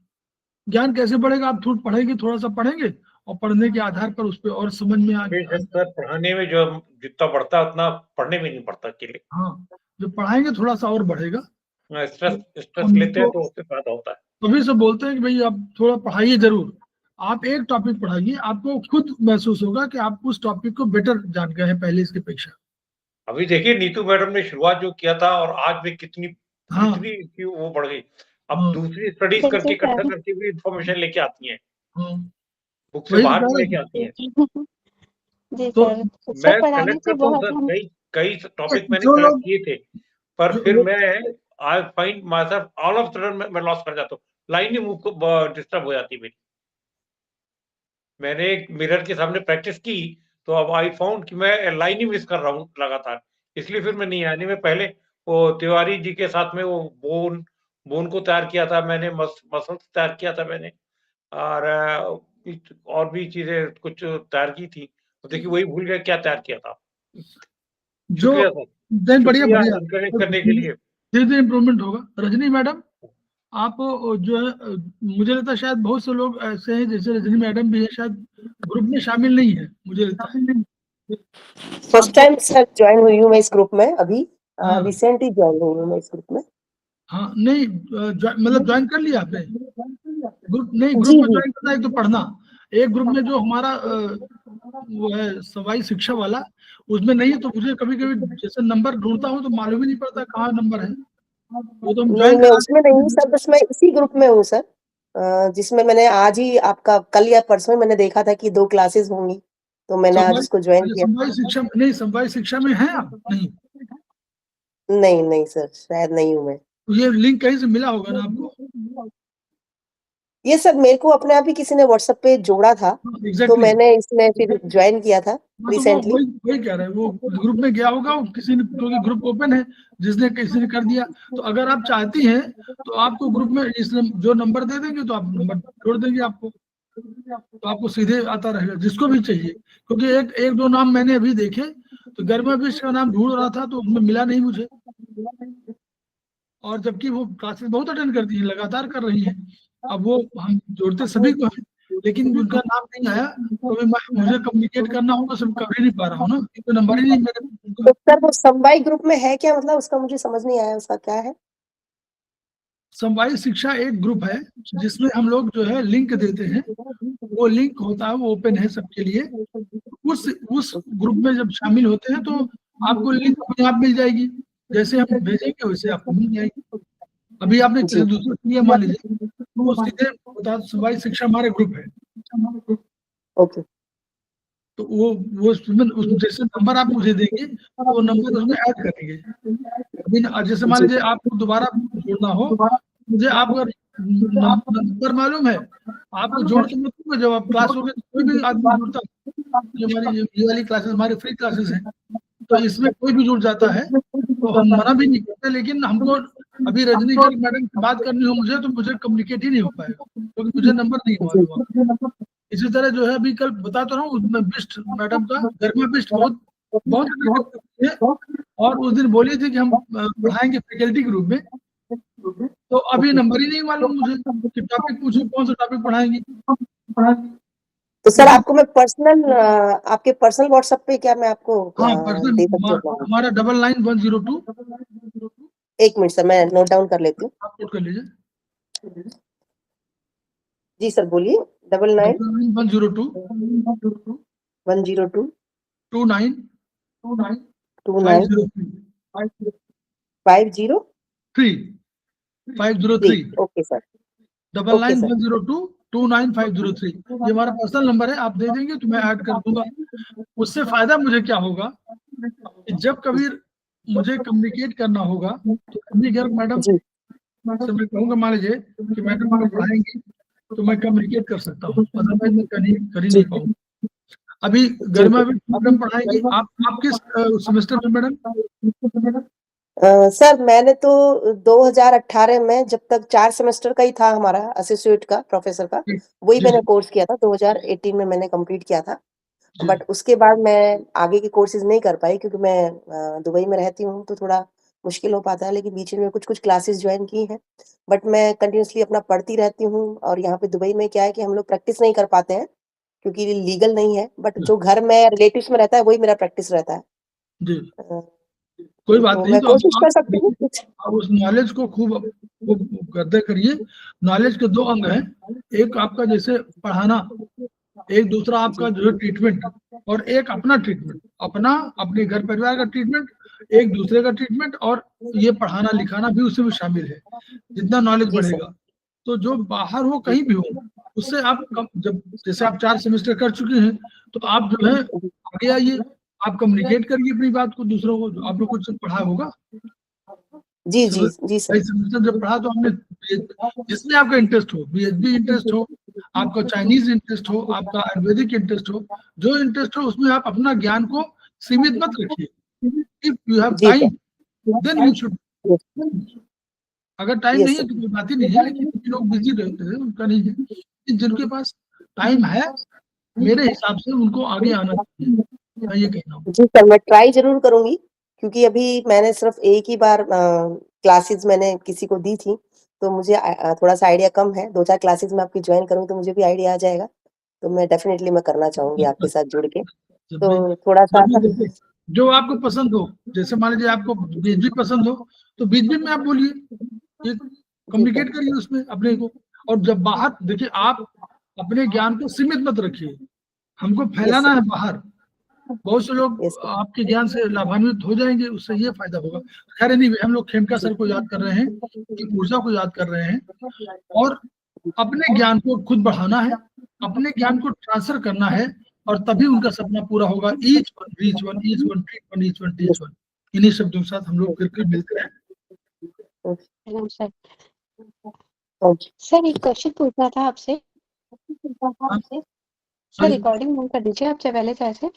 ज्ञान कैसे बढ़ेगा? आप थोड़ा सा पढ़ेंगे और पढ़ने के आधार पर उस पर और समझ में सर पढ़ाने में जो जितना बढ़ता है उतना पढ़ने में नहीं बढ़ता अकेले। हाँ, जब पढ़ाएंगे थोड़ा सा और बढ़ेगा। स्ट्रेस लेते हैं तो उससे फायदा होता है। तभी से बोलते हैं कि भाई आप थोड़ा पढ़ाइए जरूर। आप एक टॉपिक पढ़ाइए, आपको खुद महसूस होगा कि आप उस टॉपिक को बेटर जान गए हैं पहले इसकी अपेक्षा। अभी देखिए नीतू मैडम ने शुरुआत जो किया था और आज में कितनी हाँ, कितनी वो बढ़ गई। अब हाँ, दूसरी स्टडीज बिल्कुल करके इकट्ठा सर। करके भी इंफॉर्मेशन लेके आती हैं, हाँ, बुक से वही तो बाहर कह भी रहे लेके हैं। आती हैं। जी तो सर, सर मैं पढ़ाने कलेक्ट से करता हूँ बहुत सर, हम कई टॉपिक मैंने जो कलेक्ट लोग किए थे, पर जो फिर लोग मैं I find my self all of sudden मैं लॉस कर जाता हूँ, लाइन ही मुंह को डिस्टर्ब हो जाती है मेरी। मैंने एक मिरर के सामने प्रैक्टिस की तो अब आई फाउंड कि मैं लाइन ही मिस कर रहा हूँ लगातार, इसलिए फिर मैं नहीं आया। नहीं, मैं पहले वो तिवारी जी के साथ में वो बोन को तैयार किया था मैंने, मसल्स तैयार किया था मैंने, और भी चीजें कुछ तैयार की थी। तो देखिए वही भूल गया क्या तैयार किया था। जो शुक्रिया सर, नहीं, बढ़िया शुक्रिया बढ़िया, इनकरेज करने के लिए। धीरे धीरे इम्प्रूवमेंट होगा। रजनी मैडम, आप जो है, मुझे लगता है शायद बहुत से लोग ऐसे हैं जैसे रजनी मैडम भी है, शायद ग्रुप में शामिल नहीं है, मुझे लगता है। फर्स्ट टाइम सर ज्वाइन हुई हूँ मैं इस ग्रुप में, अभी हाँ, रिसेंटली ज्वाइन हुई हूँ मैं इस ग्रुप में। हाँ, नहीं मतलब ज्वाइन कर लिया आपने ग्रुप? नहीं, जी ग्रुप में जी। ज्वाइन करना है तो पढ़ना। एक ग्रुप में जो हमारा वो है सवाई शिक्षा वाला, उसमें नहीं है, तो मुझे कभी कभी जैसे नंबर ढूंढता हूँ तो मालूम ही नहीं पड़ता कहाँ नंबर है। वो तो हम नहीं, ज्वाइन मैं करा उसमें नहीं हूँ सर, बस मैं इसी ग्रुप में हूँ सर, जिसमें मैंने आज ही आपका कल या परसों मैंने देखा था कि 2 क्लासेस होंगी, तो मैंने आज उसको ज्वाइन किया। संवाई शिक्षा नहीं, संवाई शिक्षा में है आप? नहीं, नहीं नहीं सर, शायद नहीं हूँ मैं। तो ये लिंक कहीं से मिला होगा ना आपको? ये सब मेरे को अपने आप ही किसी ने व्हाट्सएप पे जोड़ा था, तो एग्जैक्टली मैंने इसमें फिर ज्वाइन किया था तो रिसेंटली। वही कह रहे हैं, वो ग्रुप में गया होगा, वो किसी ने, क्योंकि ग्रुप ओपन है, जिसने किसी ने कर दिया। तो अगर आप चाहती हैं तो आपको ग्रुप में जो नंबर दे देंगे तो आप नंबर छोड़ देंगे आपको, तो आपको सीधे आता रहेगा जिसको भी चाहिए। क्योंकि एक दो नाम मैंने अभी देखे, तो गर्मा विश्व का नाम ढूंढ रहा था तो उसमें मिला नहीं मुझे, और जबकि वो क्लासेस बहुत अटेंड करती है, लगातार कर रही है। अब वो हम जोड़ते सभी को हैं, लेकिन उनका नाम नहीं आया, तो मुझे कम्युनिकेट करना होगा, सब कर ही नहीं पा रहा हूँ ना, क्योंकि नंबर ही नहीं मेरे तो सर वो समवाय ग्रुप में है क्या, मतलब उसका मुझे समझ नहीं आया, उसका क्या है? समवाय शिक्षा एक ग्रुप है जिसमें हम लोग जो है लिंक देते हैं, वो लिंक होता है, वो ओपन है सबके लिए। उस ग्रुप में जब शामिल होते हैं तो आपको लिंक अपने आप मिल जाएगी, जैसे हम भेजेंगे वैसे आपको मिल जाएगी। अभी आपने किसी दूसरे को दिया मान लीजिए, तो वो सीधे बता दो समवाय शिक्षा हमारे ग्रुप है, ओके, तो वो जैसे नंबर आप मुझे देंगे तो वो नंबर उसमें ऐड करेंगे। अभी जैसे मान लीजिए आपको दोबारा जोड़ना हो, मुझे आपका नंबर मालूम है, आपको जोड़ के मैं दूंगा, जब आप क्लास होगी तो कोई भी आदमी जुड़ता है। ये वाली क्लासेस हमारी फ्री क्लासेस हैं, तो इसमें कोई भी जुड़ जाता है, तो हम मना भी नहीं करते। लेकिन हमको अभी रजनीकांत मैडम से बात करनी हो मुझे, तो मुझे कम्युनिकेट ही नहीं हो पाएगा, क्योंकि मुझे नंबर नहीं मालूम। इसी तरह जो है अभी कल बताता रहा हूँ, उसमें बिष्ट मैडम का, गर्मा बिष्ट बहुत बहुत है, और उस दिन बोली थी कि हम पढ़ाएंगे फैकल्टी ग्रुप में, तो अभी नंबर ही नहीं मालूम मुझे कि टॉपिक पूछो कौन सा टॉपिक पढ़ाएंगे। तो सर आपको मैं पर्सनल आपके पर्सनल व्हाट्सएप पे क्या मैं आपको हाँ दे सकती हूँ? हमारा 99102, एक मिनट सर, मैं नोट डाउन कर लेती हूँ। आप नोट कर लीजिए। जी सर बोलिए। 99102 102 29 29 503। 503 ओके सर। 99102 29503, ये हमारा पर्सनल नंबर है, आप दे देंगे तो मैं ऐड कर दूंगा। उससे फायदा मुझे क्या होगा कि जब कभी मुझे कम्युनिकेट करना होगा तो कभी अगर मैडम से मैं कहूंगा, मान लीजिए कि मैडम अगर पढ़ाएंगी तो मैं कम्युनिकेट कर सकता हूँ, अदरवाइज मैं कर ही नहीं पाऊंगा। अभी गर्मा भी मैडम पढ़ाएंगी, आप किस सेमेस्टर में मैडम? सर मैंने तो 2018 में, जब तक 4 सेमेस्टर का ही था हमारा एसोसिएट का, प्रोफेसर का, वही मैंने कोर्स किया था। 2018 में मैंने कंप्लीट किया था, बट उसके बाद मैं आगे के कोर्सेज नहीं कर पाई, क्योंकि मैं दुबई में रहती हूँ तो थोड़ा मुश्किल हो पाता है। लेकिन बीच में कुछ क्लासेस ज्वाइन की हैं, बट मैं कंटिन्यूसली अपना पढ़ती रहती हूँ। और यहाँ पे दुबई में क्या है कि हम लोग प्रैक्टिस नहीं कर पाते हैं, क्योंकि लीगल नहीं है, बट जो घर में रिलेटिव्स में रहता है वही मेरा प्रैक्टिस रहता है। जी, कोई बात तो नहीं, मैं तो कोशिश कर सकती हूँ। आप उस नॉलेज को खूब गद्दे करिए। नॉलेज के 2 अंग हैं, एक आपका जैसे पढ़ाना, एक दूसरा आपका जो है ट्रीटमेंट, और एक अपना ट्रीटमेंट, अपना अपने घर परिवार का ट्रीटमेंट, एक दूसरे का ट्रीटमेंट, और ये पढ़ाना लिखाना भी उसमें शामिल है। जितना नॉलेज बढ़ेगा, तो जो बाहर हो कहीं भी हो, उससे आप जब जैसे आप 4 सेमेस्टर कर चुके हैं, तो आप जो है आगे आइए, आप कम्युनिकेट करिए अपनी बात को दूसरों को, जो आपने कुछ पढ़ा होगा। जी जी जी सर। सेमेस्टर जब पढ़ा तो हमने, जिसमें आपका इंटरेस्ट हो, बीएचडी इंटरेस्ट हो, आपका चाइनीज इंटरेस्ट हो, आपका आयुर्वेदिक इंटरेस्ट हो, जो इंटरेस्ट हो उसमें आप अपना ज्ञान को सीमित मत रखिए। If you have time then you should, अगर टाइम नहीं है तो कोई बात ही नहीं है। लेकिन लोग बिजी रहते हैं, उनका नहीं है। जिनके पास टाइम है, मेरे हिसाब से उनको आगे आना चाहिए, मैं ये कहना हूँ। जी सर, मैं ट्राई जरूर करूंगी, क्योंकि अभी मैंने सिर्फ एक ही बार क्लासेस मैंने किसी को दी थी, तो मुझे थोड़ा सा आइडिया कम है। 2-4 क्लासेस में आपकी ज्वाइन करूँ तो मुझे भी आइडिया आ जाएगा, तो मैं डेफिनेटली मैं करना चाहूंगी आपके साथ जुड़ के। तो थोड़ा सा जो आपको पसंद हो, जैसे मान लीजिए आपको बीएचडी पसंद हो तो बीएचडी में आप बोलिए, कम्युनिकेट करिए उसमें अपने को। और जब बाहर देखिए, आप अपने ज्ञान को सीमित मत रखिए, हमको फैलाना है बाहर। बहुत से लोग आपके ज्ञान से लाभान्वित हो जाएंगे, उससे ये फायदा होगा। खैर नहीं, हम लोग खेमका सर को याद कर रहे हैं, ऊर्जा को याद कर रहे हैं, और अपने ज्ञान को खुद बढ़ाना है, अपने ज्ञान को ट्रांसफर करना है, और तभी उनका सपना पूरा होगा। Each one reach one, each one treat one, each one teach one. इन्हीं शब्दों के साथ हम लोग फिर मिलते हैं। ओके। सर एक क्वेश्चन पूछना था आपसे। हाँ सर रिकॉर्डिंग ऑन कर दीजिए आप पहले से ऐसे।